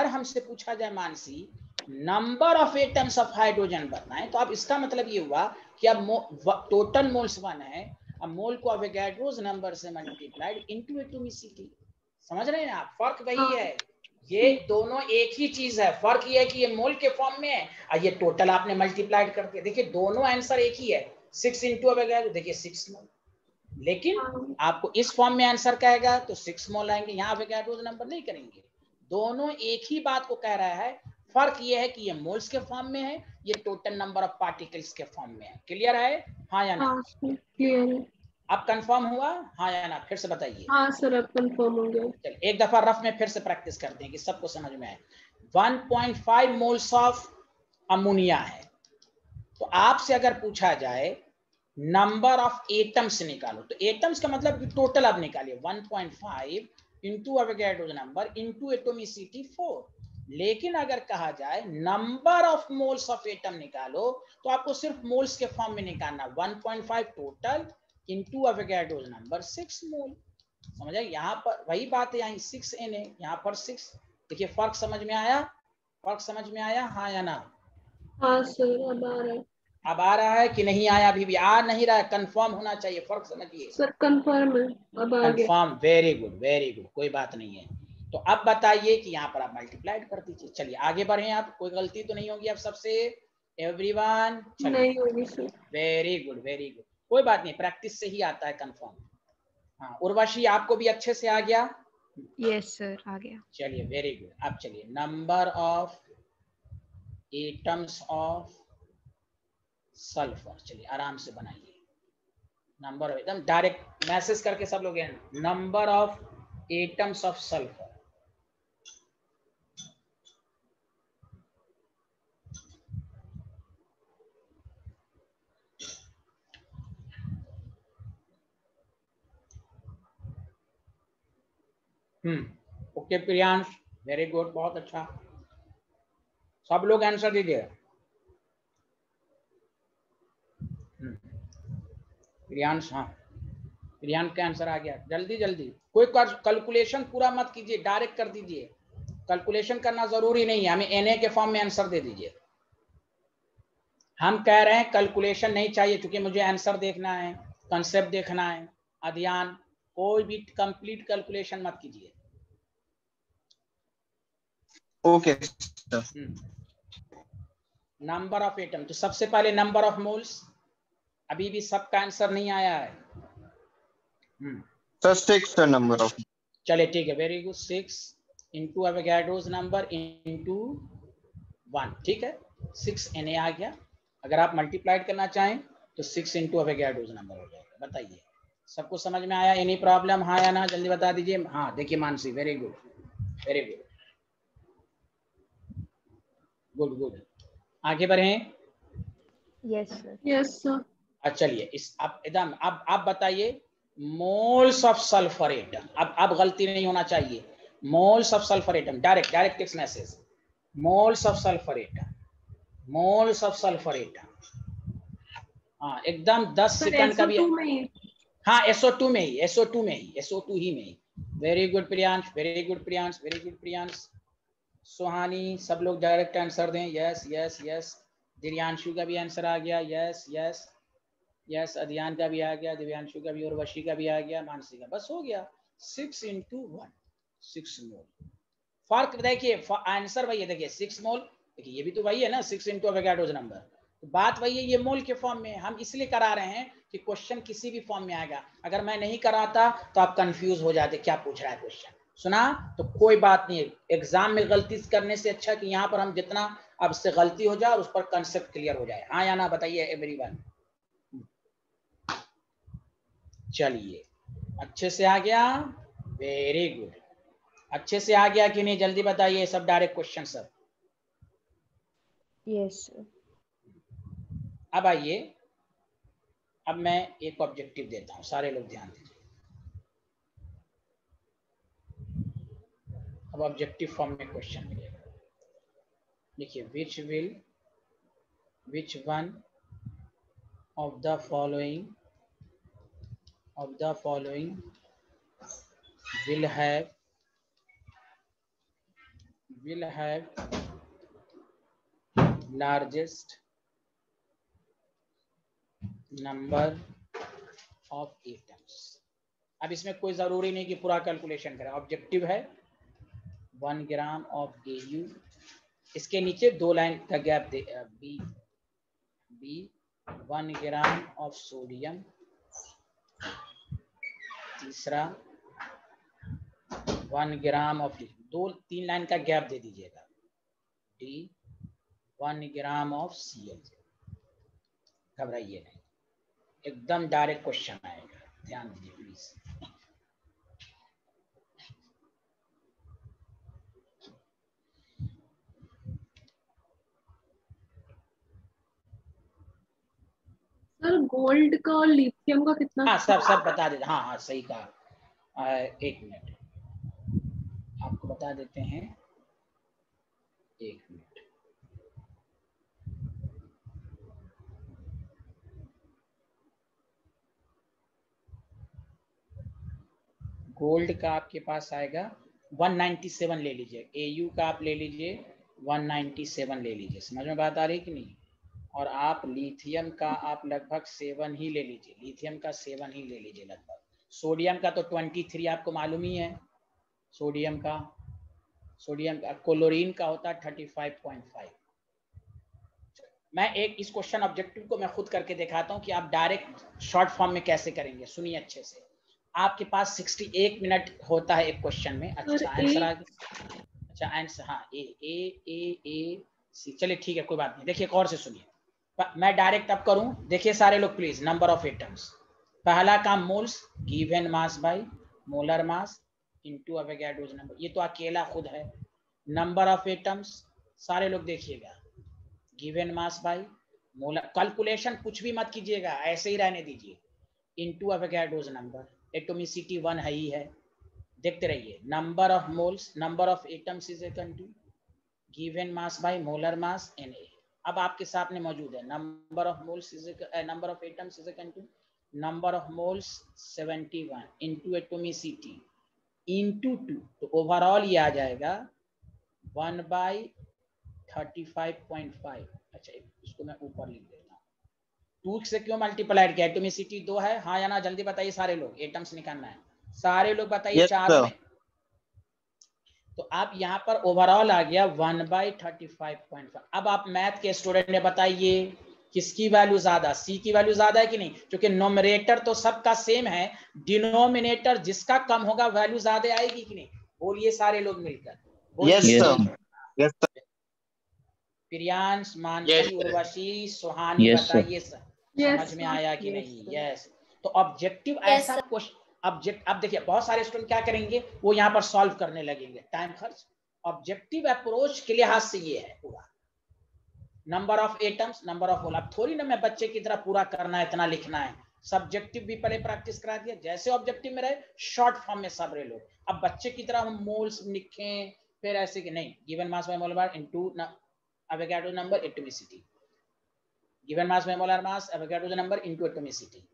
हमसे पूछा जाए Mansi number of atoms of hydrogen बताएं, तो अब इसका मतलब ये हुआ कि अब टोटल मोल्स 1 है, अब मोल को एवोगाड्रोस नंबर से मल्टीप्लाइड इनटू एटॉमिसिटी। समझ रहे हैं आप? फर्क वही है, ये दोनों एक ही चीज है, फर्क ये है कि ये मोल के फॉर्म में है और ये टोटल आपने मल्टीप्लाइड करके, देखिए दोनों आंसर एक ही है, 6 इंटू एवोगाड्रो, देखिए 6 मोल। लेकिन आपको इस फॉर्म में आंसर कहेगा तो 6 मोल आएंगे, यहाँ एवोगाड्रोस नंबर नहीं करेंगे। दोनों एक ही बात को कह रहा है, फर्क ये है कि ये मोल्स के फॉर्म में है, ये टोटल नंबर ऑफ पार्टिकल्स के फॉर्म में है। क्लियर है? हाँ या ना? क्लियर है। अब कंफर्म हुआ? हाँ या ना? फिर से बताइए। हाँ सर, अब कंफर्म हो गया। चलिए एक दफा रफ में फिर से प्रैक्टिस करते हैं कि सबको समझ में आए। 1.5 मोल्स ऑफ अमोनिया है, तो आपसे अगर पूछा जाए नंबर ऑफ एटम्स निकालो, तो एटम्स का मतलब कि टोटल आप निकालिए, 1.5 into Avogadro's number into atomicity 4। लेकिन अगर कहा जाए number of moles of atom निकालो, तो आपको सिर्फ मोल्स के फॉर्म में निकालना, 1.5 टोटल इंटू एवोगाड्रोस नंबर 6 मोल। समझ आए? यहाँ पर वही बात है, यहाँ 6 N है, यहाँ पर 6। देखिए फर्क समझ में आया? फर्क समझ में आया? हाँ या ना? हाँ सर, अब आ रहा है। अब आ रहा है कि नहीं आया? अभी भी आ नहीं रहा है, कंफर्म होना चाहिए। फर्क समझिए सर, कंफर्म है, अब आ गया। Confirm, very good very good, कोई बात नहीं है। तो अब बताइए कि यहाँ पर आप मल्टीप्लाइड कर दीजिए। चलिए आगे बढ़े, आप कोई गलती तो नहीं होगी अब सबसे? एवरीवन नहीं होगी sir. Very good very good, कोई बात नहीं, प्रैक्टिस से ही आता है कंफर्म। हाँ उर्वशी, आपको भी अच्छे से आ गया? यस सर, आ गया। चलिए वेरी गुड। अब चलिए number of atoms of sulphur, चलिए आराम से बनाइए। नंबर ऑफ, एकदम डायरेक्ट मैसेज करके सब लोग, number of atoms of sulphur. Okay Priyansh, very good, बहुत अच्छा, सब लोग आंसर दीजिए। प्रियांश, हाँ प्रियांश का आंसर आ गया, जल्दी जल्दी, कोई कैलकुलेशन पूरा मत कीजिए, डायरेक्ट कर दीजिए, कैलकुलेशन करना जरूरी नहीं है, हमें Na के फॉर्म में आंसर दे दीजिए। हम कह रहे हैं कैलकुलेशन नहीं चाहिए, क्योंकि मुझे आंसर देखना है, कंसेप्ट देखना है, अध्ययन, कोई भी कंप्लीट कैलकुलेशन मत कीजिए। ओके नंबर ऑफ एटम, तो सबसे पहले नंबर ऑफ मोल्स, अभी भी सबका आंसर नहीं आया है। सर 6 द नंबर ऑफ, चले ठीक है, very good, 6 into Avogadro's number into 1, ठीक है, 6 Na आ गया। अगर आप मल्टीप्लाइड करना चाहें तो 6 इंटू एवोगाड्रोस नंबर हो जाएगा। बताइए सबको समझ में आया? Any problem? हाँ या ना? जल्दी बता दीजिए। हाँ देखिए Mansi, very good very good good good, आगे बढ़े। Yes sir. Yes sir. अच्छा चलिए, इस अब एकदम अब आप बताइए मोल्स ऑफ सल्फर एटम। अब गलती नहीं होना चाहिए, moles of sulphur atom, direct text message, moles of sulphur atom, moles of sulphur atom. हाँ एकदम 10 सेकंड का भी, हाँ SO2 में ही, SO2 में ही, SO2 ही में ही। Very good Priyansh, very good Priyansh, very good Priyansh. Suhani, सब लोग डायरेक्ट आंसर दें, यस यस यस। दिव्यांशु का भी आंसर आ गया, यस यस यस। अध्ययन का भी आ गया, दिव्यांशु का भी, और वशी का भी आ गया, मानसी का, बस हो गया। 6 इंटू 1, 6 मोल। फर्क देखिए, आंसर वही है, देखिए 6 मोल, देखिए ये भी तो वही है ना, 6 इंटू एवोगाड्रोस नंबर, तो बात वही है, ये मोल के फॉर्म में। हम इसलिए करा रहे हैं कि क्वेश्चन किसी भी फॉर्म में आएगा, अगर मैं नहीं कराता तो आप कंफ्यूज हो जाते क्या पूछ रहा है क्वेश्चन। सुना? तो कोई बात नहीं है, एग्जाम में गलती करने से अच्छा कि यहाँ पर हम जितना अब से गलती हो जाए और उस पर कंसेप्ट क्लियर हो जाए। हाँ या ना बताइए एवरीवन। चलिए, अच्छे से आ गया, वेरी गुड। अच्छे से आ गया कि नहीं जल्दी बताइए, सब डायरेक्ट क्वेश्चन सब। Yes sir. अब आइए, अब मैं एक ऑब्जेक्टिव देता हूं, सारे लोग ध्यान दीजिए। अब ऑब्जेक्टिव फॉर्म में क्वेश्चन मिलेगा। देखिए, which one of the following will have largest number of atoms। अब इसमें कोई जरूरी नहीं कि पूरा कैलकुलेशन करें, ऑब्जेक्टिव है 1 ग्राम ऑफ AU। इसके नीचे 2 लाइन का गैप दे, बी 1 ग्राम ऑफ सोडियम। तीसरा 1 ग्राम ऑफ, 2-3 लाइन का गैप दे दीजिएगा, डी 1 ग्राम ऑफ Cl। घबराइए नहीं, एकदम डायरेक्ट क्वेश्चन आएगा, ध्यान दीजिए प्लीज। सर गोल्ड का और लिथियम का कितना? हाँ सब बता देते, हाँ सही कहा। 1 मिनट आपको बता देते हैं, 1 मिनट। गोल्ड का आपके पास आएगा 197 ले लीजिए, AU का आप ले लीजिए 197 ले लीजिए, समझ में बात आ रही कि नहीं? और आप लिथियम का आप लगभग 7 ही ले लीजिए, लिथियम का 7 ही ले लीजिए लगभग। सोडियम का तो 23 आपको मालूम ही है, सोडियम का क्लोरीन का होता है 35.5। मैं एक इस क्वेश्चन ऑब्जेक्टिव को मैं खुद करके दिखाता हूं कि आप डायरेक्ट शॉर्ट फॉर्म में कैसे करेंगे। सुनिए अच्छे से, आपके पास 61 मिनट होता है एक क्वेश्चन में। अच्छा आंसर आ गया, अच्छा आंसर, हाँ ए सी, चलिए ठीक है कोई बात नहीं। देखिए और से सुनिए, मैं डायरेक्ट अब करूं, देखिए सारे लोग प्लीज। नंबर ऑफ एटम्स, पहला काम moles given mass by molar mass into Avogadro's number, ये तो अकेला खुद है। नंबर ऑफ एटम्स, सारे लोग देखिएगा, given mass by molar, calculation कुछ भी मत कीजिएगा, ऐसे ही रहने दीजिए, इनटू एवोगाड्रोस नंबर, एटोमिसिटी 1 है ही है, देखते रहिए। Number of moles, number of atoms is equal to given mass by molar mass Na। अब आपके सामने मौजूद है number of moles is number of atoms is equal to number of moles 71 into atomicity into 2, तो overall ये आ जाएगा 1/35.5। अच्छा इसको मैं ऊपर लिख देता हूँ, 2 से क्यों मल्टीप्लाइड किया? एटोमिसिटी 2 है, हाँ या ना जल्दी बताइए सारे लोग, एटम्स निकालना है, सारे लोग बताइए। 4 में तो आप यहाँ पर ओवरऑल आ गया 1/35.5। अब आप मैथ के स्टूडेंट ने बताइए किसकी वैल्यू ज्यादा, सी की वैल्यू ज्यादा है कि नहीं? क्योंकि नोमिनेटर तो सबका सेम है, डिनोमिनेटर जिसका कम होगा वैल्यू ज्यादा आएगी कि नहीं? बोलिए सारे लोग मिलकर, यस सर। प्रियांश, मानसी, उर्वशी, सुहानी, बताइए समझ में आया कि नहीं? यस। तो ऑब्जेक्टिव ऐसा क्वेश्चन, ऑब्जेक्ट, अब देखिए बहुत सारे स्टूडेंट क्या करेंगे, वो यहाँ पर सॉल्व करने लगेंगे, टाइम खर्च। ऑब्जेक्टिव अप्रोच के लिहाज से ये है पूरा, number of atoms, number of whole. अब थोड़ी ना मैं बच्चे की तरह पूरा करना है, इतना लिखना है, सब्जेक्टिव भी पहले प्रैक्टिस करा दिया, जैसे ऑब्जेक्टिव में रहे शॉर्ट फॉर्म में सब रहे लोग। अब बच्चे की तरह हम मोल्स लिखें फिर ऐसे कि नहीं, given mass by molar mass into Avogadro number atomicity, given mass by molar mass Avogadro number into atomicity,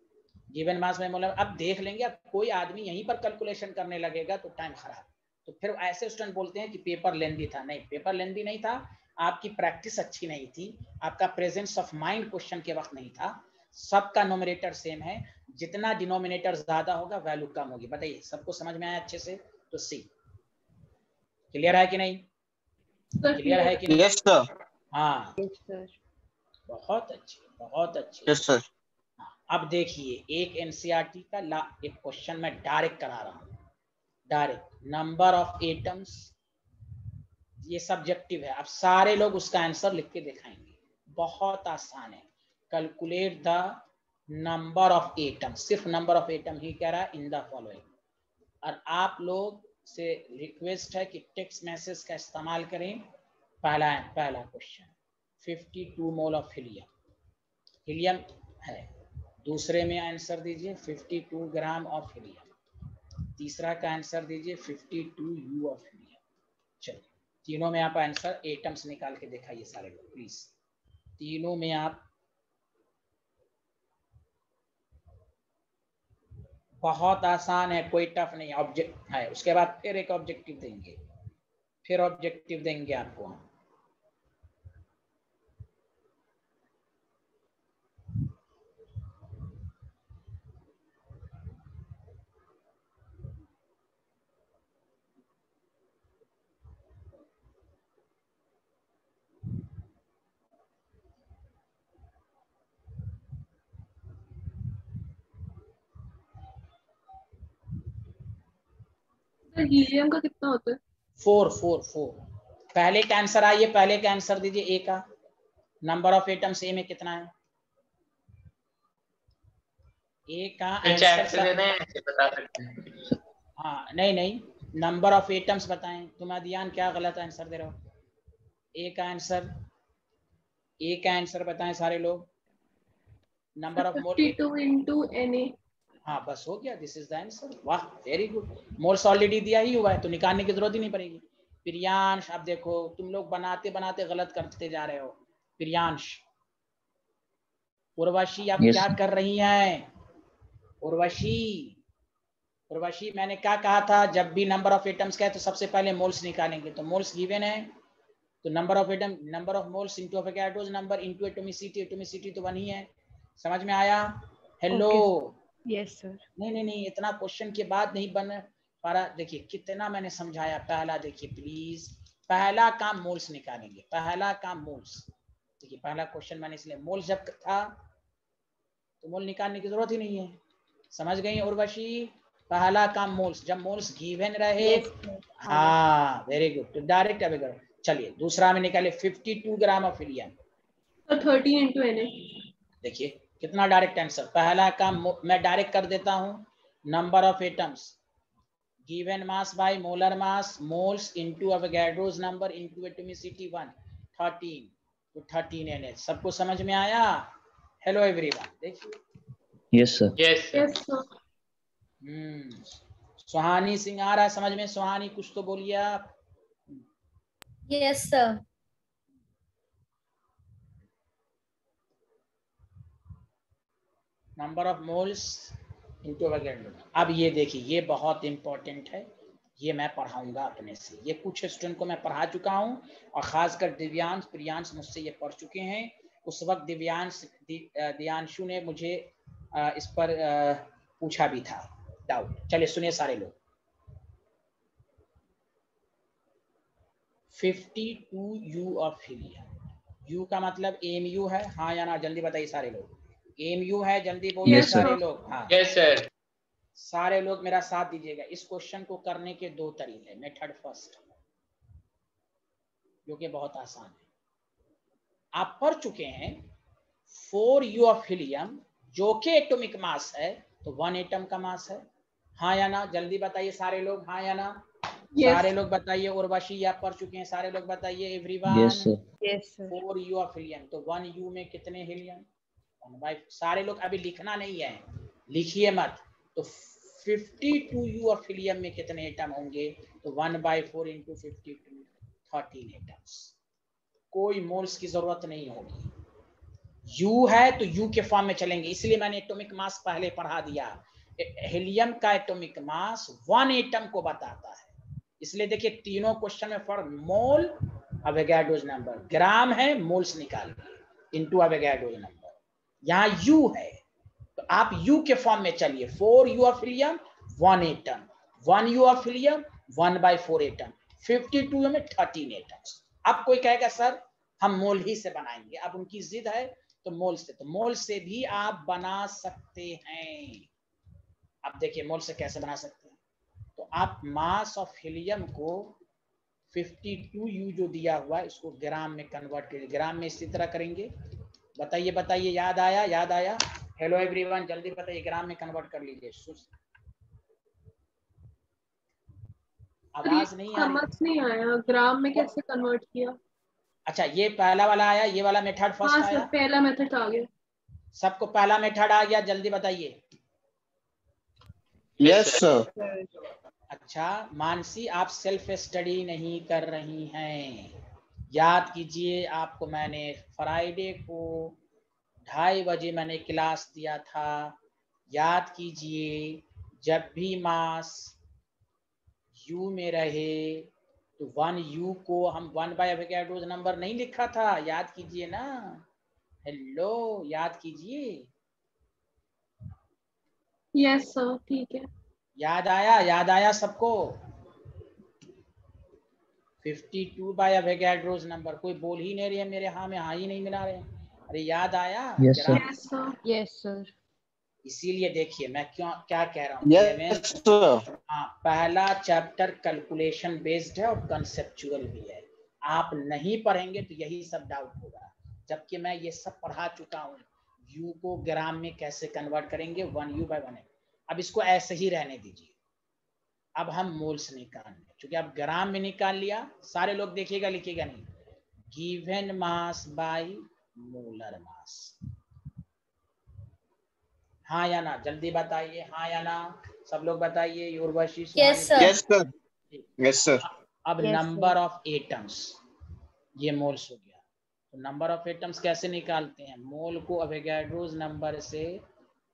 given mass by molar. अब देख लेंगे, अब कोई आदमी यहीं पर कैलकुलेशन करने लगेगा तो टाइम खराब। तो फिर ऐसे स्टूडेंट बोलते हैं कि पेपर लेंदी था, नहीं पेपर लेंदी नहीं था, आपकी प्रैक्टिस अच्छी नहीं थी, आपका प्रेजेंस ऑफ माइंड क्वेश्चन के वक्त नहीं था। सबका नोमिनेटर सेम है, जितना डिनोमिनेटर ज्यादा होगा वैल्यू कम होगी। बताइए सबको समझ में आया अच्छे से? तो सी क्लियर है कि नहीं? क्लियर है कि नहीं? Yes sir. हाँ यस सर। बहुत अच्छे, बहुत अच्छे। Yes sir. अब देखिए एक एनसीईआरटी का एक क्वेश्चन मैं डायरेक्ट करा रहा हूँ, डायरेक्ट नंबर ऑफ एटम्स, ये सब्जेक्टिव है। अब सारे लोग उसका आंसर लिख के दिखाएंगे, बहुत आसान है। Calculate the number of atom, सिर्फ नंबर ऑफ एटम ही कह रहा है इन द फॉलोइंग। और आप लोग से रिक्वेस्ट है कि टेक्स्ट मैसेज का इस्तेमाल करें। पहला क्वेश्चन 52 मोल ऑफ हीलियम है। दूसरे में आंसर दीजिए 52 ग्राम ऑफ हीलियम। तीसरा का आंसर दीजिए 52 यू ऑफ हीलियम। चलिए तीनों में आप आंसर एटम्स निकाल के दिखाइए सारे लोग प्लीज। तीनों में आप, बहुत आसान है, कोई टफ नहीं। ऑब्जेक्ट है, उसके बाद फिर एक ऑब्जेक्टिव देंगे, फिर ऑब्जेक्टिव देंगे आपको हम। हीलियम का कितना होता है? 4 पहले का आंसर आइए, पहले का आंसर दीजिए। ए का नंबर ऑफ एटम्स ए में कितना है? ए का आंसर बता सकते हैं। हाँ नहीं, नंबर ऑफ एटम्स बताएं। तुम अदियान क्या गलत आंसर दे रहे हो? ए का आंसर बताएं सारे लोग। Number of mole 52 into Na। हाँ बस हो गया, दिस इज द आंसर। वाह वेरी गुड। मोल्स ऑलरेडी दिया ही हुआ है तो निकालने की जरूरत ही नहीं पड़ेगी। प्रियांश अब देखो तुम लोग बनाते बनाते गलत करते जा रहे हो। प्रियांश, उर्वशी आप Yes, क्या sir. कर रही हैं? उर्वशी मैंने क्या कहा था, जब भी नंबर ऑफ एटम्स का है तो सबसे पहले मोल्स निकालेंगे। तो मोल्स गिवन है तो number of atom, number of moles into Avogadro's number into atomicity तो 1 ही है। समझ में आया? Hello yes sir. नहीं, इतना क्वेश्चन के बाद नहीं बन पा रहा। देखिए कितना मैंने समझाया। पहला देखिए प्लीज, पहला काम मोल्स निकालेंगे, पहला काम मोल्स। देखिए पहला क्वेश्चन मैंने इसलिए मोल्स जब था तो मोल निकालने की जरूरत ही नहीं है। समझ गई उर्वशी? पहला काम मोल्स, जब मोल्स गिवन रहे। हाँ वेरी गुड, तो डायरेक्ट अवे करो। चलिए दूसरा में निकाले 52 gram of helium. 30 into Na। देखिए कितना डायरेक्ट आंसर। पहला काम मैं डायरेक्ट कर देता हूं, number of atoms given mass by molar mass, moles into Avogadro's number into atomicity 1, 13 तो 13 Na। सबको समझ में आया? Hello everyone. देखिए Yes, sir. Yes Yes sir। सुहानी सिंह आ रहा है समझ में? सुहानी कुछ तो बोलिए आप। Yes sir. Number of moles into Avogadro. अब ये देखिए ये बहुत इंपॉर्टेंट है, ये मैं पढ़ाऊंगा अपने से। ये कुछ स्टूडेंट को मैं पढ़ा चुका हूं और खासकर दिव्यांश प्रियांश मुझसे ये पढ़ चुके हैं। उस वक्त दिव्यांशु ने मुझे इस पर पूछा भी था डाउट। चलिए सुनिए सारे लोग। 52 यू ऑफ हीलियम। यू का मतलब एमयू है, हाँ या ना? जल्दी बताइए सारे लोग। एमयू है, जल्दी बोलिए Yes, sir. सारे लोग। हाँ यस सर। सारे लोग मेरा साथ दीजिएगा। इस क्वेश्चन को करने के 2 तरीके। मेथड फर्स्ट, जो कि बहुत आसान है, आप पढ़ चुके हैं 4 यू ऑफ हीलियम जो कि एटॉमिक मास है, तो 1 एटम का मास है। हाँ या ना? जल्दी बताइए सारे लोग, हाँ या ना? सारे लोग बताइए। उर्वशी आप पढ़ चुके हैं, सारे लोग बताइए। Everyone Yes, sir. Yes sir. 4 you of helium, तो 1 यू में कितने हीलियम? 1/4। सारे लोग अभी लिखना नहीं है, लिखिए मत। तो 52 यू ऑफ हीलियम में कितने एटम होंगे? तो 1/4 इंटू 52, 13 एटम्स। कोई मोल्स की जरूरत नहीं होगी। यू है तो यू के फॉर्म में चलेंगे, इसलिए मैंने एटॉमिक मास पहले पढ़ा दिया। हीलियम का एटॉमिक मास 1 एटम को बताता है। इसलिए देखिए तीनों क्वेश्चन में फॉर मोल एवोगाड्रोस नंबर, ग्राम है मोल्स निकाल इनटू एवोगाड्रोस नंबर। यहाँ यू है तो आप यू के फॉर्म में चलिए। 4 you of helium 1 atom, 1 you of helium 1/4 atom, 52 में 13 एटम्स। अब कोई कहेगा सर हम मोल ही से बनाएंगे, अब उनकी जिद है तो मोल से, तो मोल से भी आप बना सकते हैं। अब देखिए मोल से कैसे बना सकते हैं। तो आप मास ऑफ हीलियम को 52U जो दिया हुआ है इसको ग्राम में कन्वर्ट करिए, ग्राम में इसी तरह करेंगे। बताइए बताइए, याद आया? याद आया? हेलो एवरीवन, जल्दी बताइए, ग्राम में कन्वर्ट कर लीजिए। आवाज नहीं आ रही? समझ नहीं आया, ग्राम में कैसे कन्वर्ट किया? अच्छा, ये पहला वाला आया, ये वाला मेथड फर्स्ट हाँ आया? सर, पहला मेथड आ गया। सबको पहला मेथड आ गया? जल्दी बताइए। Yes sir. अच्छा मानसी, आप सेल्फ स्टडी नहीं कर रही हैं। याद कीजिए, आपको मैंने फ्राइडे को 2:30 बजे मैंने क्लास दिया था। याद कीजिए, जब भी मास U में रहे तो 1U को हम 1/एवोगैड्रो नंबर नहीं लिखा था, याद कीजिए ना। हेलो, याद कीजिए। यस सर, ठीक है। याद आया? याद आया सबको? 52/एवोगैड्रो नंबर। कोई बोल ही नहीं रहे मेरे हाँ में हाँ ही नहीं मिला रहे। अरे याद आया? Yes, sir. Yes sir. Yes sir. इसीलिए देखिए मैं क्या कह रहा हूँ। Yes sir. हाँ, पहला चैप्टर कैलकुलेशन बेस्ड है और कंसेप्चुअल भी है। आप नहीं पढ़ेंगे तो यही सब डाउट होगा, जबकि मैं ये सब पढ़ा चुका हूँ। U को ग्राम में कैसे कन्वर्ट करेंगे, 1U/1। अब इसको ऐसे ही रहने दीजिए। अब हम मोल्स निकालेंगे, क्योंकि अब ग्राम में निकाल लिया। सारे लोग देखिएगा, लिखिएगा नहीं। गिवन मास बाय मोलर मास। हाँ या ना, जल्दी बताइए, हाँ या ना। सब लोग बताइए। Urvashi, yes sir. Yes sir. Yes sir. अब Yes, नंबर ऑफ एटम्स, ये मोल्स हो गया। तो नंबर ऑफ एटम्स कैसे निकालते हैं? मोल को अवोगाड्रोस नंबर से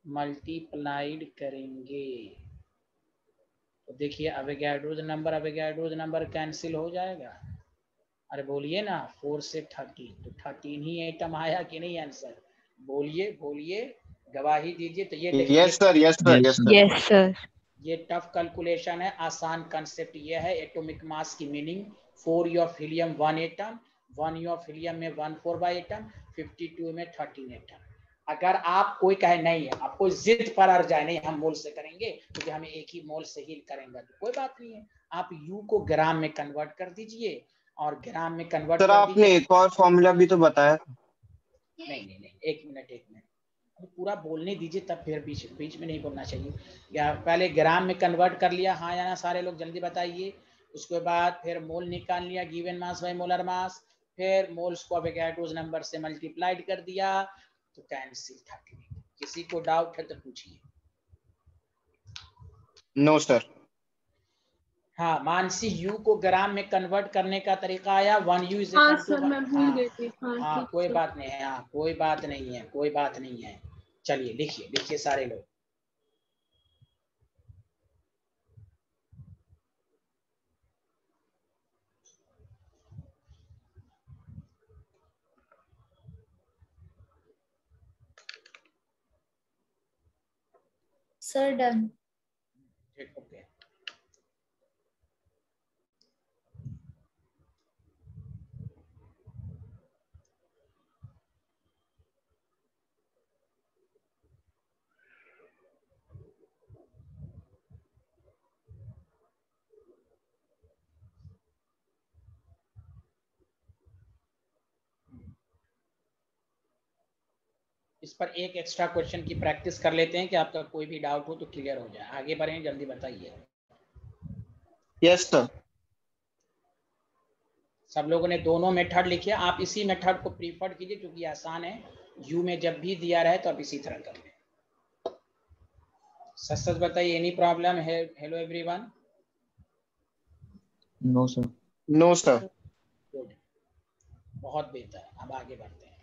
मल्टीप्लाइड करेंगे। तो देखिए, अवोगाड्रोस नंबर कैंसिल हो जाएगा। अरे बोलिए ना, 4 से 13 तो 13 ही एटम आया कि नहीं? आंसर बोलिए बोलिए, गवाही दीजिए। तो ये देखिए, yes sir. Yes sir. Yes sir. Yes sir. ये टफ कैलकुलेशन है। आसान कंसेप्ट ये है। एटॉमिक मास की meaning 4U of helium 1 atom, 1U of helium में 1/4 एटम, 52 में 13 एटम। अगर आप कोई कहे नहीं है, आपको जिद पर अड़ जाए नहीं हम मोल से करेंगे क्योंकि हमें एक ही मोल से ही करेंगे, तो कोई बात नहीं है। आप U को ग्राम में कन्वर्ट कर दीजिए और ग्राम में कन्वर्ट सर कर आपने दीजिए। एक और फॉर्मूला भी तो बताया था। नहीं, एक मिनट, पूरा बोलने दीजिए, तब फिर बीच बीच में नहीं बोलना चाहिए। या पहले ग्राम में कन्वर्ट कर लिया, हाँ या ना सारे लोग जल्दी बताइए। उसके बाद फिर मोल निकाल लिया, गिवन मास बाय मोलर मास। फिर मोल्स को अवोगाड्रोस नंबर से मल्टीप्लाइड कर दिया तो कैंसिल 13। किसी को डाउट है तो पूछिए। No sir. हाँ मानसी, U को ग्राम में कन्वर्ट करने का तरीका आया। 1U इज हाँ इक्वल टू सर, मैं भूल गई थी। हाँ हाँ ठीक कोई सर। बात नहीं है, हाँ कोई बात नहीं है, कोई बात नहीं है। चलिए लिखिए सारे लोग। Sir done. ठीक, ओके। इस पर एक एक्स्ट्रा क्वेश्चन की प्रैक्टिस कर लेते हैं कि आपका कोई भी डाउट हो तो क्लियर हो जाए। आगे बढ़ें, जल्दी बताइए। Yes sir. सब लोगों ने दोनों मेथड लिखे। आप इसी मेथड को प्रीफर कीजिए क्योंकि आसान है। U में जब भी दिया रहे तो आप इसी तरह कर लें। सच बताइए, एनी प्रॉब्लम है? Hello everyone. No, sir. No sir. Good, बहुत बेहतर। अब आगे बढ़ते हैं।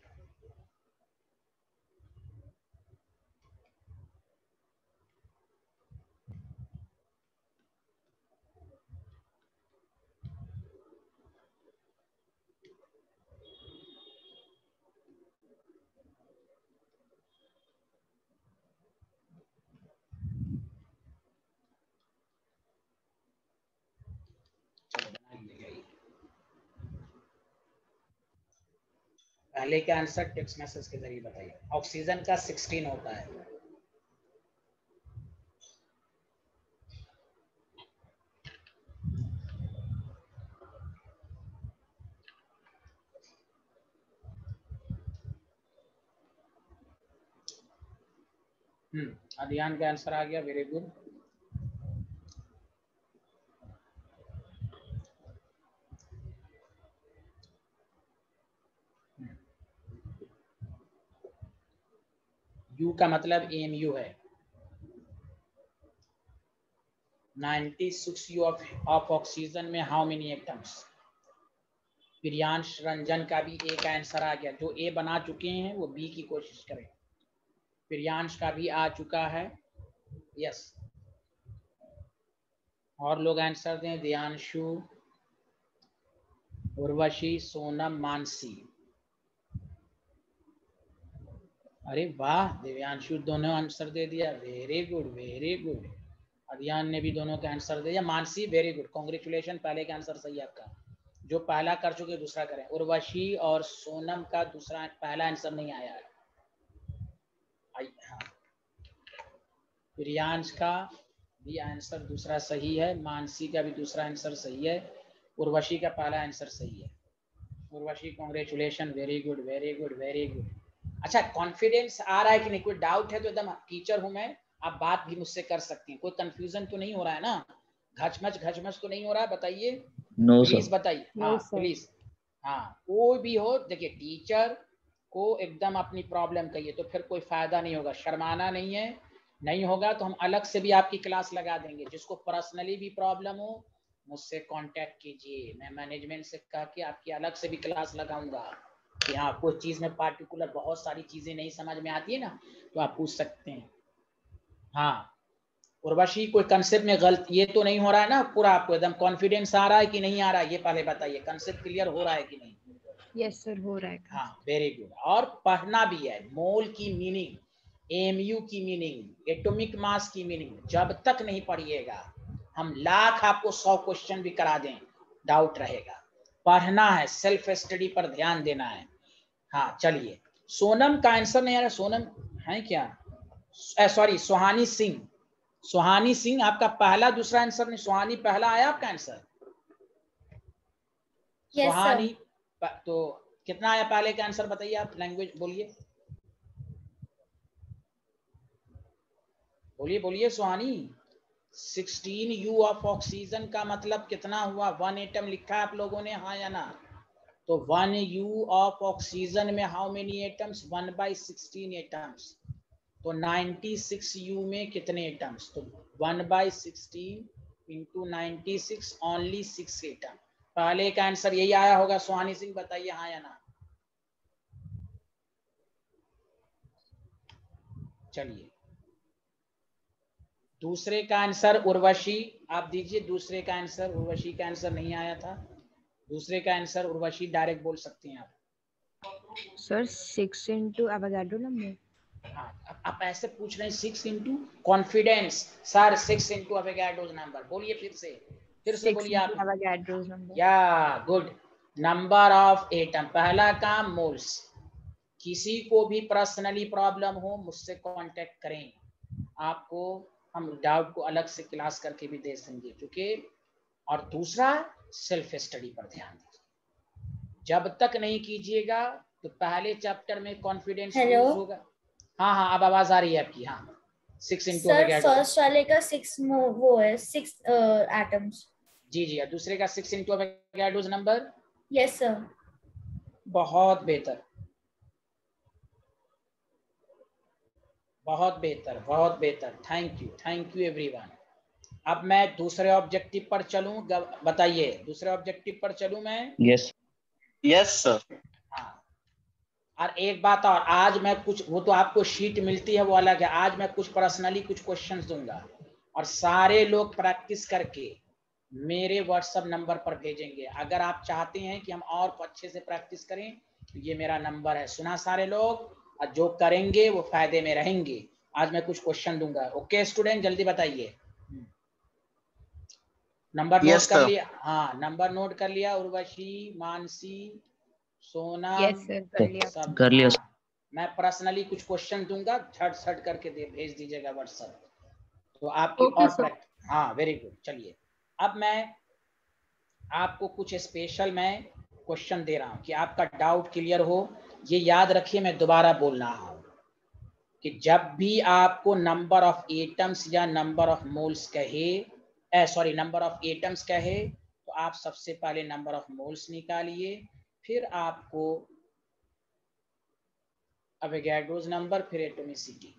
पहले का आंसर टेक्स्ट मैसेज के जरिए बताइए। ऑक्सीजन का 16 होता है। अध्ययन का आंसर आ गया, वेरी गुड। यू का मतलब एमयू है। 96 यू ऑफ ऑक्सीजन में how many atoms? Priyansh Ranjan का भी एक आंसर आ गया। जो ए बना चुके हैं वो बी की कोशिश करें। प्रियांश का भी आ चुका है, यस। और लोग आंसर दें। दियांशु, उर्वशी, सोनम, मानसी। अरे वाह, दिव्यांशु दोनों आंसर दे दिया, वेरी गुड वेरी गुड। अभियान ने भी दोनों का आंसर दे दिया। मानसी वेरी गुड, कॉन्ग्रेचुलेशन, पहले का आंसर सही है आपका। जो पहला कर चुके दूसरा करें। उर्वशी और सोनम का दूसरा पहला आंसर नहीं आया है। हाँ, प्रियांश का भी आंसर दूसरा सही है, मानसी का भी दूसरा आंसर सही है, उर्वशी का पहला आंसर सही है। Urvashi congratulation, very good very good very गुड। अच्छा, कॉन्फिडेंस आ रहा है कि नहीं? कोई डाउट है तो एकदम, टीचर हूं मैं, आप बात भी मुझसे कर सकती हैं। कोई कंफ्यूजन तो नहीं हो रहा है ना? घचमच तो नहीं हो रहा है? बताइए, प्लीज बताइए। हाँ प्लीज, हाँ कोई भी हो, देखिए टीचर को एकदम अपनी प्रॉब्लम कहिए, तो फिर कोई फायदा नहीं होगा। शर्माना नहीं है, नहीं होगा तो हम अलग से भी आपकी क्लास लगा देंगे। जिसको पर्सनली भी प्रॉब्लम हो मुझसे कांटेक्ट कीजिए, मैं मैनेजमेंट से कह के आपकी अलग से भी क्लास लगाऊंगा। कि हाँ कोई चीज़ में पार्टिकुलर बहुत सारी चीज़ें नहीं समझ में आती है ना, तो आप पूछ सकते हैं। हाँ उर्वशी, कोई कंसेप्ट में गलत ये तो नहीं हो रहा है ना? पूरा आपको एकदम कॉन्फिडेंस आ रहा है कि नहीं आ रहा है? ये पहले बताइए, कंसेप्ट क्लियर हो रहा है कि नहीं? यस सर, हो रहा है। हाँ वेरी गुड। और पढ़ना भी है, मोल की मीनिंग, एमयू की मीनिंग, एटॉमिक मास की मीनिंग जब तक नहीं पढ़िएगा, हम लाख आपको 100 क्वेश्चन भी करा दें, डाउट रहेगा। पढ़ना है, सेल्फ स्टडी पर ध्यान देना है। हाँ चलिए, सोनम का आंसर नहीं आ रहा। सोनम है क्या? सॉरी, सुहानी सिंह। सुहानी सिंह, आपका पहला दूसरा आंसर नहीं, सुहानी पहला आया आपका आंसर? यस सुहानी सर। तो कितना आया पहले का आंसर? बताइए, आप लैंग्वेज बोलिए, बोलिए बोलिए सुहानी। 16 यू ऑफ ऑक्सीजन का मतलब कितना हुआ? 1 एटम लिखा है आप लोगों ने, हाँ या ना? तो 1 यू ऑफ ऑक्सीजन में हाउ मेनी एटम्स? 1/16 एटम्स। तो 96 यू में कितने एटम्स? तो 1/16 इंटू 96, ओनली 6 एटम। पहले का आंसर यही आया होगा। सुहानी सिंह बताइए हाँ या ना। चलिए, दूसरे का आंसर उर्वशी आप दीजिए। दूसरे का आंसर, उर्वशी का आंसर नहीं आया था। दूसरे का आंसर उर्वशी डायरेक्ट बोल सकती हैं आप। Sir 6 into Avogadro number. हाँ, आप ऐसे पूछ रहे हैं 6 into confidence. Sir 6 into Avogadro number, बोलिए फिर से बोलिए आप। Avogadro number. या गुड, नंबर ऑफ एटम। पहला काम मोल्स। किसी को भी पर्सनली प्रॉब्लम हो मुझसे कांटेक्ट करें, आपको हम डाउट को अलग से क्लास करके भी दे देंगे। क्योंकि और दूसरा, सेल्फ स्टडी पर ध्यान दीजिए। जब तक नहीं कीजिएगा तो पहले चैप्टर में कॉन्फिडेंस लूज होगा। हाँ हाँ, अब आवाज आ रही है आपकी। हाँ 6 इंटू सर फर्स्ट वाले का 6 वो है 6 एटम्स। जी जी, दूसरे का 6 into Avogadro number. Yes sir. बहुत बेहतर, बहुत बेहतर, बहुत बेहतर। Thank you everyone. अब मैं दूसरे ऑब्जेक्टिव पर चलूं? बताइए, दूसरे ऑब्जेक्टिव पर चलूं मैं? Yes yes sir. हाँ, और एक बात और, आज मैं कुछ, वो तो आपको शीट मिलती है वो अलग है, आज मैं कुछ पर्सनली कुछ क्वेश्चंस दूंगा और सारे लोग प्रैक्टिस करके मेरे व्हाट्सएप नंबर पर भेजेंगे। अगर आप चाहते हैं कि हम और अच्छे से प्रैक्टिस करें तो ये मेरा नंबर है। सुना सारे लोग? और जो करेंगे वो फायदे में रहेंगे। आज मैं कुछ क्वेश्चन दूंगा। ओके स्टूडेंट, जल्दी बताइए। नंबर नोट कर लिया? हाँ नंबर नोट कर लिया। उर्वशी, मानसी, सोना, यस सर, कर लिया। सब कर लिया। हाँ। मैं पर्सनली कुछ क्वेश्चन दूंगा, झट करके भेज दीजिएगा व्हाट्सएप, तो आपकी Okay, और sir. हाँ वेरी गुड। चलिए, अब मैं आपको कुछ स्पेशल मैं क्वेश्चन दे रहा हूं कि आपका डाउट क्लियर हो। ये याद रखिए, मैं दोबारा बोल रहा हूं। कि जब भी आपको नंबर ऑफ एटम्स या नंबर ऑफ मोल्स कहे, सॉरी नंबर ऑफ एटम्स कहे, तो आप सबसे पहले नंबर ऑफ मोल्स निकालिए, फिर आपको अवोगाड्रोस नंबर, फिर एटॉमिसिटी।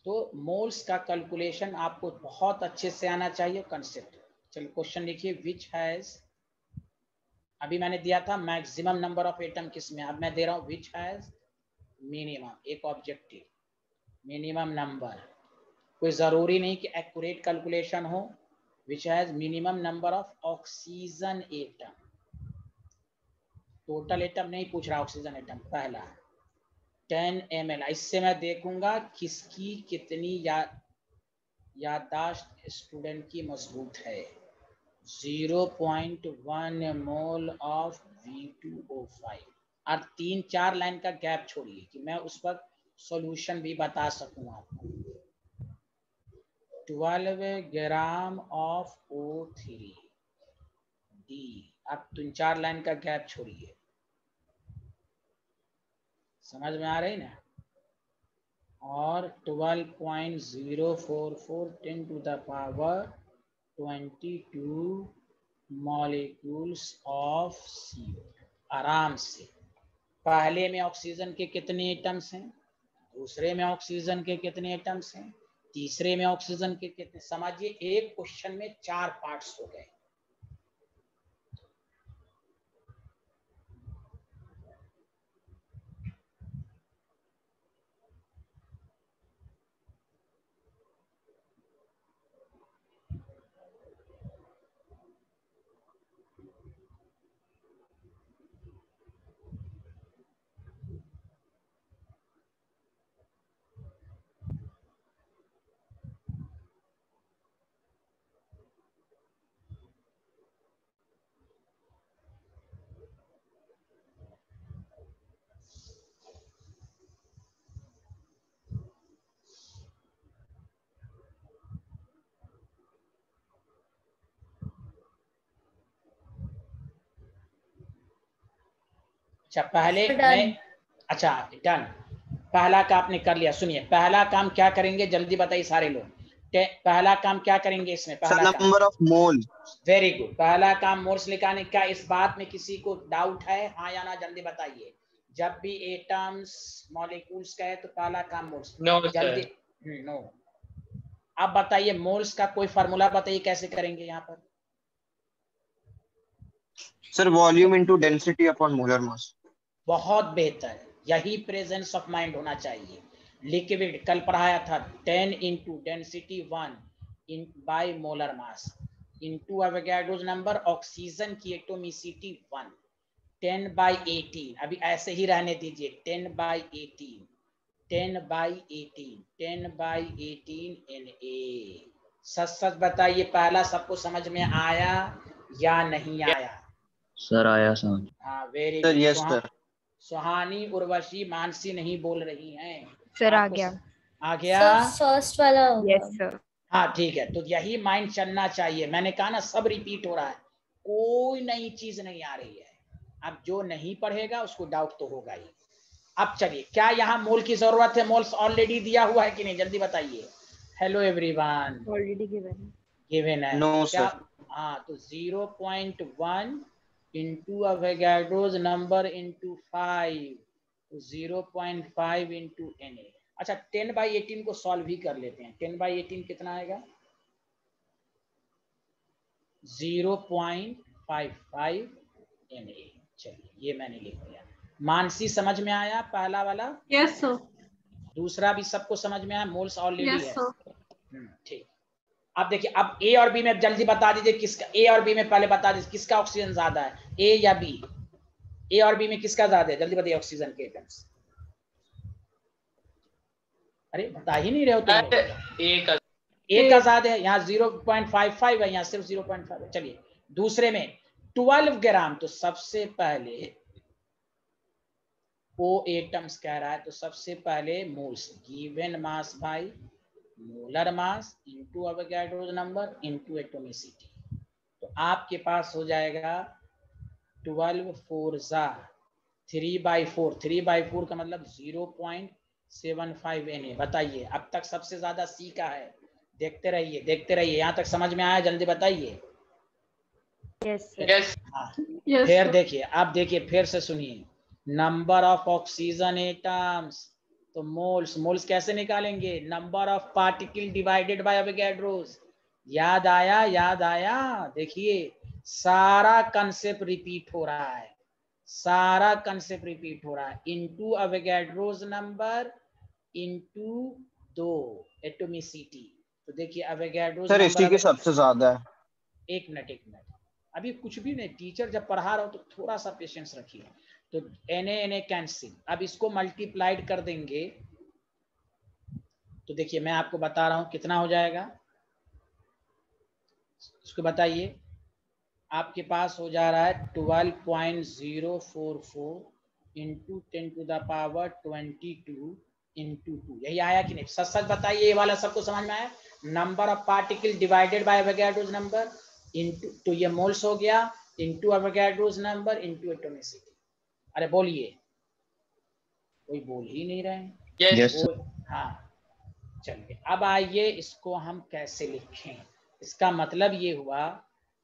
तो मोल्स का कैलकुलेशन आपको बहुत अच्छे से आना चाहिए कंसेप्ट। चलिए क्वेश्चन लिखिए, विच हैज, अभी मैंने दिया था मैक्सिमम नंबर ऑफ एटम किसमें, अब मैं दे रहा हूं विच हैज मिनिमम, एक ऑब्जेक्टिव मिनिमम नंबर, कोई जरूरी नहीं कि एक्यूरेट कैलकुलेशन हो, which has minimum number of oxygen atom, total atom नहीं पूछ रहा, ऑक्सीजन एटम पहला 10 ml। इससे मैं देखूंगा किसकी कितनी याददाश्त स्टूडेंट की मजबूत है। 0.1 मोल ऑफ V2O5, और 3-4 लाइन का गैप छोड़िए कि मैं उस वक्त सॉल्यूशन भी बता सकूं आपको। 12 ग्राम ऑफ O3D, अब 3-4 लाइन का गैप छोड़िए, समझ में आ रही ना। और 12.044 10 to the power 22 molecules of CO। आराम से, पहले में ऑक्सीजन के कितने एटम्स हैं, दूसरे में ऑक्सीजन के कितने एटम्स हैं, तीसरे में ऑक्सीजन के कितने, समझिए एक क्वेश्चन में 4 पार्ट्स हो गए। अच्छा पहले मैं, अच्छा डन, पहला काम आपने कर लिया। सुनिए पहला काम क्या करेंगे, जल्दी बताइए सारे लोग, पहला काम क्या करेंगे इसमें, पहला number of mole. Very good, पहला काम मोल्स निकालने का। इस बात में किसी को डाउट है, हाँ या ना, जल्दी बताइए। जब भी एटम्स मॉलिक्यूल्स का है तो पहला काम मोल्स, जल्दी। नो, अब बताइए मोल्स का कोई फार्मूला बताइए कैसे करेंगे यहाँ पर। Sir volume into density upon molar mass. बहुत बेहतर, यही प्रेजेंस ऑफ माइंड होना चाहिए। लिक्विड कल पढ़ाया था 10 into density 1 bye molar mass into Avogadro's number, oxygen की एटोमिसिटी 1, 10/18, अभी ऐसे ही रहने दीजिए, 10/18 Na। सच सच बताइए पहला सबको समझ में आया या नहीं आया? सर आया समझ। हाँ very sir good. Yes sir. Suhani, Urvashi, Manasi नहीं बोल रही हैं। सर आ गया। आ गया फर्स्ट वाला होगा। Yes sir. हाँ ठीक है, तो यही माइंड चलना चाहिए। मैंने कहा ना सब रिपीट हो रहा है, कोई नई चीज नहीं आ रही है। अब जो नहीं पढ़ेगा उसको डाउट तो होगा ही। अब चलिए, क्या यहाँ मोल की जरूरत है? मोल्स ऑलरेडी दिया हुआ है कि नहीं, जल्दी बताइए। Hello everyone, already given given है। नो क्या? सर। हाँ, तो 0.1 into Avogadro's number into 5, 0.5 into Na। अच्छा 10/18 को सॉल्व ही कर लेते हैं। 10/18 कितना आएगा? 0.55 Na। चलिए ये मैंने लिख दिया। मानसी समझ में आया पहला वाला? Yes sir. दूसरा भी सबको समझ में आया? मोल्स ऑलरेडी यस है। सर। ठीक। अब देखिए, अब ए और बी में जल्दी बता दीजिए किसका, ए और बी में पहले बता दीजिए किसका ऑक्सीजन ज्यादा है, ए या बी? ए और बी में किसका ज्यादा है, जल्दी बताइए ऑक्सीजन के एटम्स। अरे बता ही नहीं रहे हो तुम लोग। ए का ज्यादा है, यहाँ 0.55 है, यहाँ सिर्फ 0.5 है। चलिए दूसरे में 12 ग्राम, तो सबसे पहले ओ एटम्स कह रहा है, तो सबसे पहले moles, given mass by molar mass into Avogadro's number into atomicity. तो आपके पास हो जाएगा 12 4 3/4, 3/4 का मतलब 0.6 75 Na। बताइए अब तक सबसे ज्यादा सी का है। देखते रहिए यहाँ तक समझ में आया? जल्दी बताइए। Yes, sir. Yes. हाँ Yes, फिर sir. देखिए, अब देखिए फिर से सुनिए, नंबर ऑफ ऑक्सीजन एटम्स, तो मोल्स कैसे निकालेंगे? Number of particle divided by Avogadro's. याद आया? देखिए सारा कंसेप्ट रिपीट हो रहा है, into Avogadro's number into 2 atomicity. तो देखिए एवोगैड्रोस सर इसी नंबर, की सबसे ज्यादा है। एक मिनट अभी कुछ भी नहीं, टीचर जब पढ़ा रहा हो तो थोड़ा सा पेशेंस रखिए। तो Na कैंसिल, अब इसको मल्टीप्लाइड कर देंगे तो देखिए मैं आपको बता रहा हूं कितना हो जाएगा, इसको बताइए। आपके पास हो जा रहा है 12.044 इंटू 10⁻22 इंटू 2। यही आया कि नहीं? सच बताइए, ये वाला सबको समझ में आया? Number of particle divided by Avogadro's number into, तो ये मोल्स हो गया, into Avogadro's number into atomicity. अरे बोलिए, कोई बोल ही नहीं रहे हैं। Yes, sir. हाँ चलिए, अब आइए इसको हम कैसे लिखें। इसका मतलब ये हुआ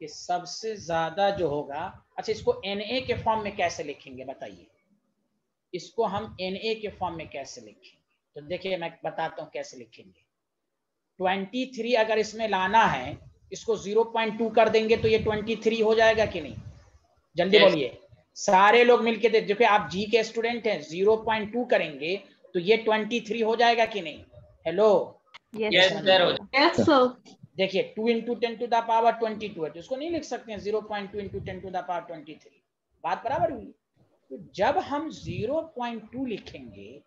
कि सबसे ज्यादा जो होगा, अच्छा इसको Na के फॉर्म में कैसे लिखेंगे बताइए? इसको हम Na के फॉर्म में कैसे लिखेंगे? तो देखिए मैं बताता हूं कैसे लिखेंगे। 23 अगर इसमें लाना है, इसको 0.2 कर देंगे तो ये 23 हो जाएगा कि नहीं? जल्दी Yes. बोलिए, सारे लोग मिलके देखिए, आप जी के स्टूडेंट हैं, 0.2 करेंगे तो ये 23 हो जाएगा कि नहीं? Hello, Yes, Yes, sir. sir. Yes, sir. देखिए 2 इंटू 10 टू द पावर 22 है, तो इसको नहीं लिख सकते हैं 0.2 इंटू 10 टू द पावर 23। बात बराबर हुई? तो जब हम 0.2 लिखेंगे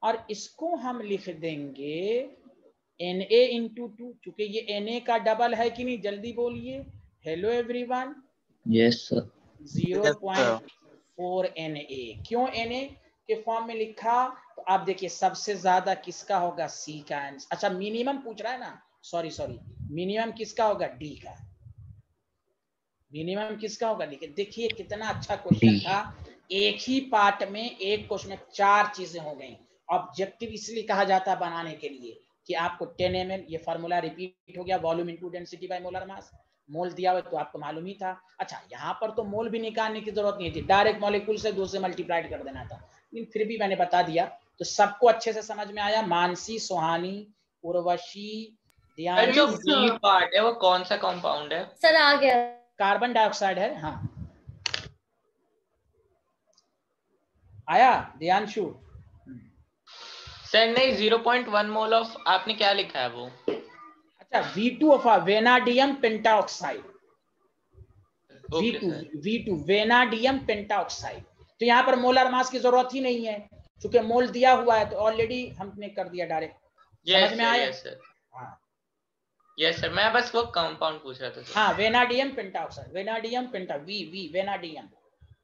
और इसको हम लिख देंगे Na इंटू 2, चूंकि ये Na का डबल है कि नहीं? जल्दी बोलिए। Hello everyone. Yes, sir. 0.4 Na। क्यों Na के फॉर्म में लिखा? तो आप देखिए सबसे ज्यादा किसका होगा? सी का आंसर। अच्छा मिनिमम पूछ रहा है ना, सॉरी मिनिमम किसका होगा? डी का। मिनिमम किसका होगा? देखिए कितना अच्छा क्वेश्चन D. था। एक ही पार्ट में एक क्वेश्चन में 4 चीजें हो गई। ऑब्जेक्टिव इसलिए कहा जाता है बनाने के लिए कि आपको 10 ml, ये फार्मूला रिपीट हो गया, volume into density by molar mass. Mole दिया हुआ तो आपको मालूम ही था। अच्छा यहाँ पर तो मोल भी निकालने की जरूरत नहीं थी, डायरेक्ट मॉलिक्यूल से 2 से मल्टीप्लाइड कर देना था, लेकिन फिर भी मैंने बता दिया। तो सबको अच्छे से समझ में आया? मानसी, सोहानी, उर्वशी, सर जो ध्यान, बी पार्ट है वो कौन सा कंपाउंड है? सर आ गया। कार्बन डाइऑक्साइड है। हाँ आया ध्यानशु? सर नहीं, 0.1 मोल ऑफ आपने क्या लिखा है वो? अच्छा V2 of vanadium pentoxide. Okay sir. V2 vanadium pentoxide. तो यहाँ पर मोलर मास की जरूरत ही नहीं है, क्योंकि मोल दिया हुआ है तो ऑलरेडी हमने कर दिया डायरेक्ट। समझ में आया? Yes sir. हाँ यस सर, मैं बस वो कंपाउंड पूछ रहा था सर। हाँ, vanadium pentoxide, vanadium penta, V vanadium.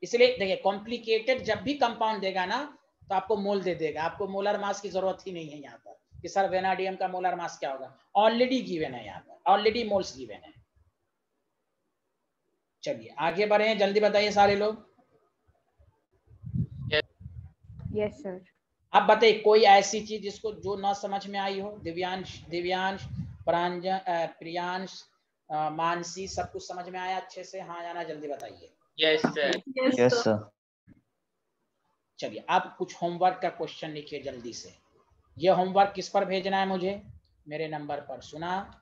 इसलिए देखिए कॉम्प्लिकेटेड जब भी कंपाउंड देगा ना तो आपको मोल दे देगा, आपको मोलर मास की जरूरत ही नहीं है यहाँ पर कि सर वेनाडियम का मोलर मास क्या होगा। ऑलरेडी गिवन है यहाँ पर, ऑलरेडी मोल्स गिवन है। चलिए आगे बढ़े, जल्दी बताइए सारे लोग। Yes, sir. अब बताइए कोई ऐसी चीज जिसको जो ना समझ में आई हो? दिव्यांश, प्रियांश, मानसी, सब कुछ समझ में आया अच्छे से? हाँ या ना, जल्दी बताइए। Yes sir. Yes, Yes, sir. sir. चलिए अब कुछ होमवर्क का क्वेश्चन लिखिए जल्दी से। ये होमवर्क किस पर भेजना है मुझे? मेरे नंबर पर। सुना?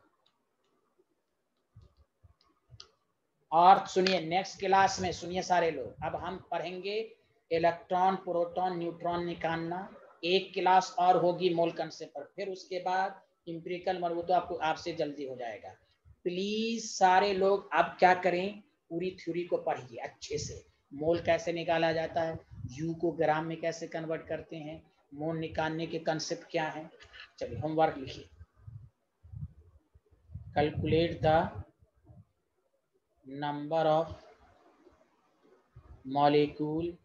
और सुनिए, नेक्स्ट क्लास में सुनिए सारे लोग, अब हम पढ़ेंगे इलेक्ट्रॉन, प्रोटॉन, न्यूट्रॉन निकालना। एक क्लास और होगी मोल कंसेप्ट पर, फिर उसके बाद इंपेरिकल मॉडल, वो तो आपको आपसे जल्दी हो जाएगा। प्लीज सारे लोग अब क्या करें, पूरी थ्योरी को पढ़िए अच्छे से। मोल कैसे निकाला जाता है, यू को ग्राम में कैसे कन्वर्ट करते हैं, मोल निकालने के कंसेप्ट क्या है। चलिए होमवर्क लिखिए। Calculate the number of molecule,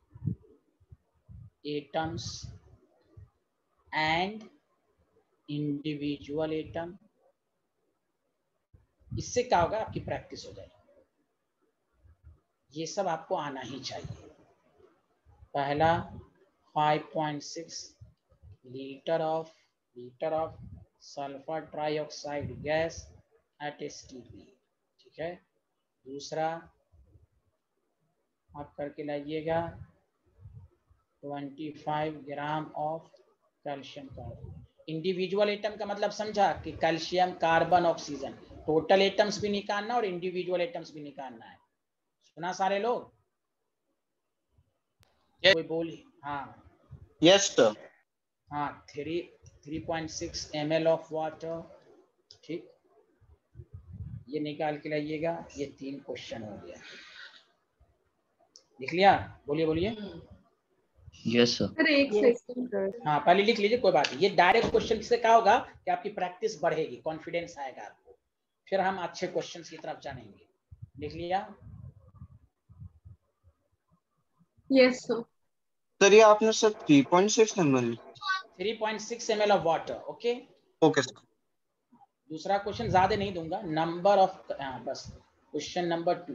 atoms and individual atom। इससे क्या होगा, आपकी प्रैक्टिस हो जाएगी। ये सब आपको आना ही चाहिए। पहला 5.6 litre of sulphur trioxide gas at STP. ठीक है, दूसरा आप करके लाइएगा 25 gram of calcium carbon. Individual atom का मतलब समझा कि calcium carbon oxygen, total atoms भी निकालना और इंडिविजुअल एटम्स भी निकालना है। सुना सारे लोग? कोई बोली? हाँ यस सर। हाँ 3.6 ml ऑफ वाटर। ठीक, ये निकाल के लाइएगा। ये 3 क्वेश्चन हो गया, लिख लिया? बोलिए बोलिए। Yes sir. सर एक सेकंड। हाँ पहले लिख लीजिए, कोई बात नहीं। ये डायरेक्ट क्वेश्चन से क्या होगा कि आपकी प्रैक्टिस बढ़ेगी, कॉन्फिडेंस आएगा आपको, फिर हम अच्छे क्वेश्चन की तरफ जानेंगे। लिख लिया? Yes sir. सर ये आपने sir 3.6 ml। 3.6 ml of water. Okay okay sir. दूसरा क्वेश्चन ज्यादा नहीं दूंगा, नंबर ऑफ, बस क्वेश्चन नंबर 2,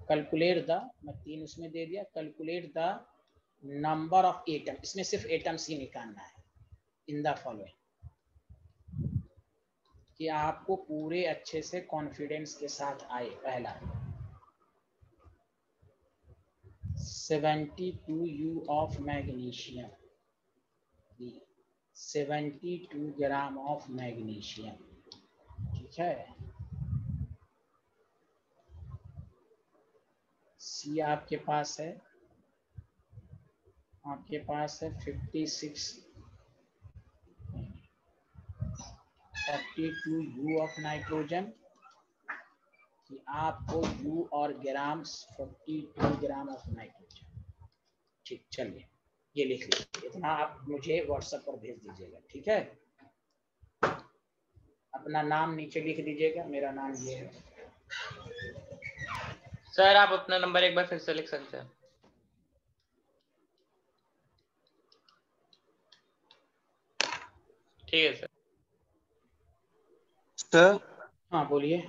कैलकुलेट द, मैं 3 उसमें दे दिया, calculate the number of atom. इसमें सिर्फ एटम्स ही निकालना है इन द फॉलोइंग, कि आपको पूरे अच्छे से कॉन्फिडेंस के साथ आए। पहला 72 U of magnesium, 72 gram of magnesium. ठीक है, सी आपके पास है, 42 U ऑफ नाइट्रोजन, कि आपको U और ग्राम्स 42 ग्राम ऑफ नाइट्रोजन। ठीक, चलिए ये लिख लीजिए, इतना आप मुझे व्हाट्सएप पर भेज दीजिएगा। ठीक है, अपना नाम नीचे लिख दीजिएगा, मेरा नाम ये है। सर आप अपना नंबर एक बार फिर से लिख सकते हैं? ठीक है सर। सर हाँ बोलिए।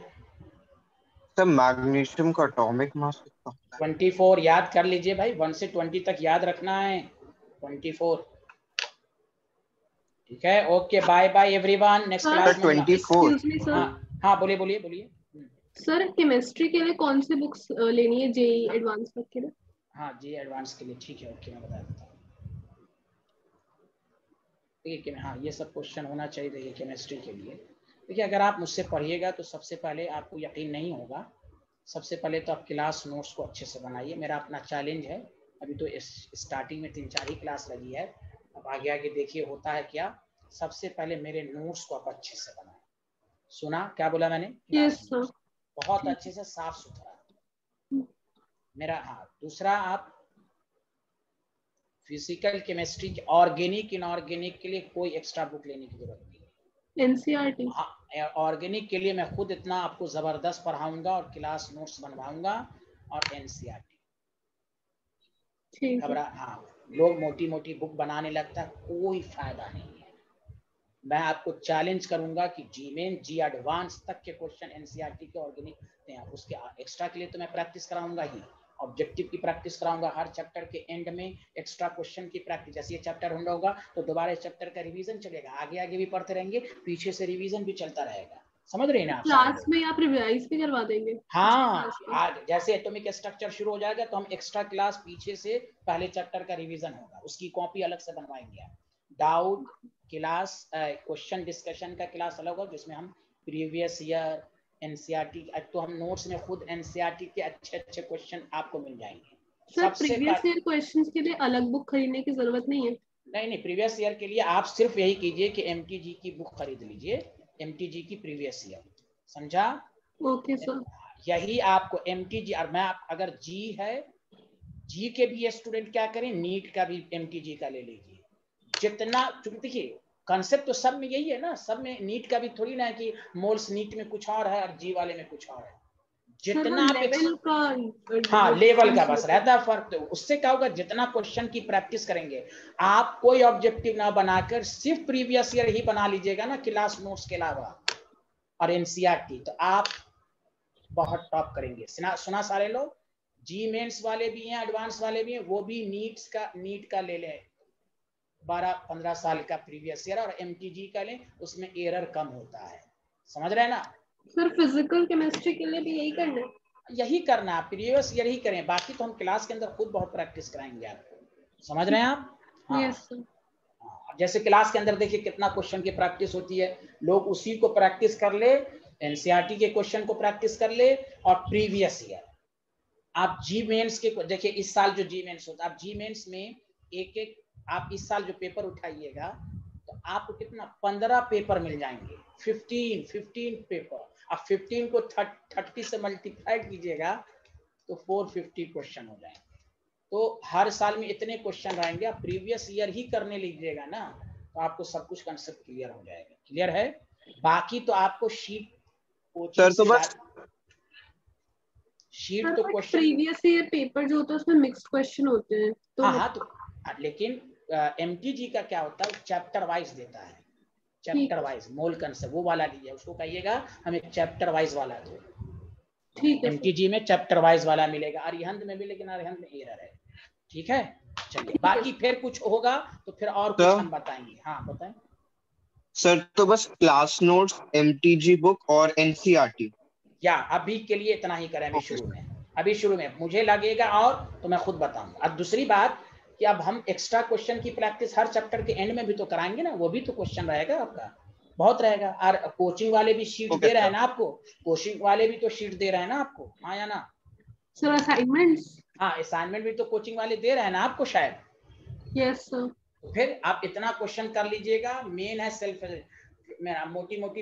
सर मैग्नीशियम का एटॉमिक मास कितना होता है? 24 याद कर लीजिए भाई, 1 से 20 तक याद रखना है, 24। ठीक है, okay, bye bye everyone, next sir class में 24। Excuse me sir. हाँ हाँ बोलिए बोलिए बोलिए। सर केमिस्ट्री के लिए कौन सी बुक्स लेनी है जेई एडवांस तक के लिए? हाँ जी एडवांस के लिए, ठीक है, ओके मैं बता देता हूँ। देखिए हाँ ये सब क्वेश्चन होना चाहिए। देखिए केमिस्ट्री के लिए, देखिए अगर आप मुझसे पढ़िएगा तो सबसे पहले आपको यकीन नहीं होगा, सबसे पहले तो आप क्लास नोट्स को अच्छे से बनाइए। मेरा अपना चैलेंज है, अभी तो स्टार्टिंग में 3-4 ही क्लास लगी है, अब आगे आगे देखिए होता है क्या। सबसे पहले मेरे नोट्स को आप अच्छे से बनाएं। सुना क्या बोला मैंने? Yes sir. बहुत अच्छे से साफ सुथरा मेरा। हाँ दूसरा, आप फिजिकल केमिस्ट्री के ऑर्गेनिक इनऑर्गेनिक के लिए कोई एक्स्ट्रा बुक लेने की जरूरत नहीं है। एनसीईआरटी। हाँ ऑर्गेनिक के लिए मैं खुद इतना आपको जबरदस्त पढ़ाऊंगा और क्लास नोट्स बनवाऊंगा, और एनसीईआरटी। ठीक है। घबरा, हाँ लोग मोटी मोटी बुक बनाने लगता है, कोई फायदा नहीं है। मैं आपको चैलेंज करूंगा कि जी मेन जी एडवांस तक के क्वेश्चन एनसीईआरटी के ऑर्गेनिक, उसके एक्स्ट्रा के लिए तो मैं प्रैक्टिस कराऊंगा ही, ऑब्जेक्टिव की प्रैक्टिस कराऊंगा, हर चैप्टर के एंड में एक्स्ट्रा क्वेश्चन की प्रैक्टिस। जैसे ये चैप्टर होगा तो दोबारा इस चैप्टर का रिवीजन चलेगा, आगे आगे भी पढ़ते रहेंगे, पीछे से रिवीजन भी चलता रहेगा। समझ रहे हैं ना आप? क्लास में आप रिवाइज भी करवा देंगे? हाँ आज जैसे एटॉमिक स्ट्रक्चर शुरू हो जाएगा तो हम एक्स्ट्रा क्लास पीछे से पहले चैप्टर का रिवीजन होगा, उसकी कॉपी अलग से बनवाएंगे। डाउट क्लास, क्वेश्चन डिस्कशन का क्लास अलग होगा, जिसमें हम प्रीवियस ईयर एनसीईआरटी, तो हम नोट्स में खुद एनसीईआरटी के अच्छे अच्छे क्वेश्चन आपको मिल जाएंगे। सर प्रीवियस ईयर क्वेश्चंस के लिए अलग बुक खरीदने की जरूरत नहीं है? नहीं, प्रीवियस ईयर के लिए आप सिर्फ यही कीजिए कि एमटीजी की बुक खरीद लीजिए, एमटीजी की प्रीवियस ईयर, समझा? Okay sir. यही आपको एमटीजी, और मैं अगर जी है, जी के भी स्टूडेंट क्या करें, नीट का भी एमटीजी का ले लीजिए जितना। देखिए कॉन्सेप्ट तो सब में यही है ना, सब में नीट का भी थोड़ी ना है कि मोल्स नीट में कुछ और है और जी वाले में कुछ और है। जितना लेवल का, हाँ लेवल का बस रहता है फर्क। तो उससे क्या होगा, जितना क्वेश्चन की प्रैक्टिस करेंगे आप, कोई ऑब्जेक्टिव ना बनाकर सिर्फ प्रीवियस ईयर ही बना लीजिएगा ना क्लास नोट्स के अलावा और एनसीईआरटी, तो आप बहुत टॉप करेंगे। सुना सारे लोग? जी मेंस वाले भी हैं, एडवांस वाले भी हैं, वो भी नीट का ले लें, 12-15 साल का प्रीवियस ईयर, और MTG का लें उसमें एरर कम होता है। समझ रहे हैं ना? सर फिजिकल केमिस्ट्री के लिए भी यही करना है? यही करना है, प्रीवियस ईयर ही करें, बाकी तो हम क्लास के अंदर खुद बहुत प्रैक्टिस कराएंगे आपको। समझ रहे हैं आप? हाँ। Yes sir. हाँ, जैसे क्लास के अंदर देखिए कितना क्वेश्चन की प्रैक्टिस होती है, लोग उसी को प्रैक्टिस कर ले, NCERT के क्वेश्चन को प्रैक्टिस कर ले, और प्रीवियस ईयर आप जी मेंस के देखिए, इस साल जो जी मेंस होता है, आप जी मेंस में एक आप इस साल जो पेपर उठाइएगा तो आपको कितना 15 पेपर मिल जाएंगे, 15 पेपर। अब 15 को 30 से मल्टीप्लाइड कीजिएगा तो 450 क्वेश्चन हो जाएंगे। तो हर साल में इतने क्वेश्चन रहेंगे, आप प्रीवियस ईयर ही करने लीजिएगा ना, तो आपको सब कुछ कंसेप्ट क्लियर हो जाएगा। क्लियर है? बाकी तो आपको शीट सर तो बस शीट तो क्वेश्चन प्रीवियस ईयर पेपर जो होता है उसमें मिक्स्ड क्वेश्चन होते हैं तो हाँ तो लेकिन MTG का क्या होता है, चैप्टर वाइज देता है, चैप्टर वाइज मोल कंसेप्ट वो वाला लीजिए, उसको कहिएगा हमें चैप्टर वाइज वाला दो। ठीक है। MTG में चैप्टर वाइज वाला मिलेगा, अरिहंत में भी, लेकिन अरिहंत में एरर है। ठीक है, चलिए बाकी फिर कुछ होगा तो फिर और कुछ हम बताएंगे। हाँ बताएं सर। तो बस क्लास नोट्स, MTG बुक और NCERT या अभी के लिए इतना ही करें। अभी शुरू में मुझे लगेगा और तो मैं खुद बताऊंगा। अब दूसरी बात कि अब हम एक्स्ट्रा क्वेश्चन की प्रैक्टिस हर चैप्टर के एंड में भी तो कराएंगे ना, वो भी तो क्वेश्चन रहेगा आपका, बहुत रहेगा। और कोचिंग वाले भी शीट दे रहे हैं ना आपको, कोचिंग वाले भी तो शीट दे रहे हैं ना आपको, हाँ या ना? Sir assignments? हाँ असाइनमेंट भी तो कोचिंग वाले दे रहे हैं ना आपको शायद। Yes sir. फिर आप इतना क्वेश्चन कर लीजिएगा, मेन है सेल्फ, मोटी मोटी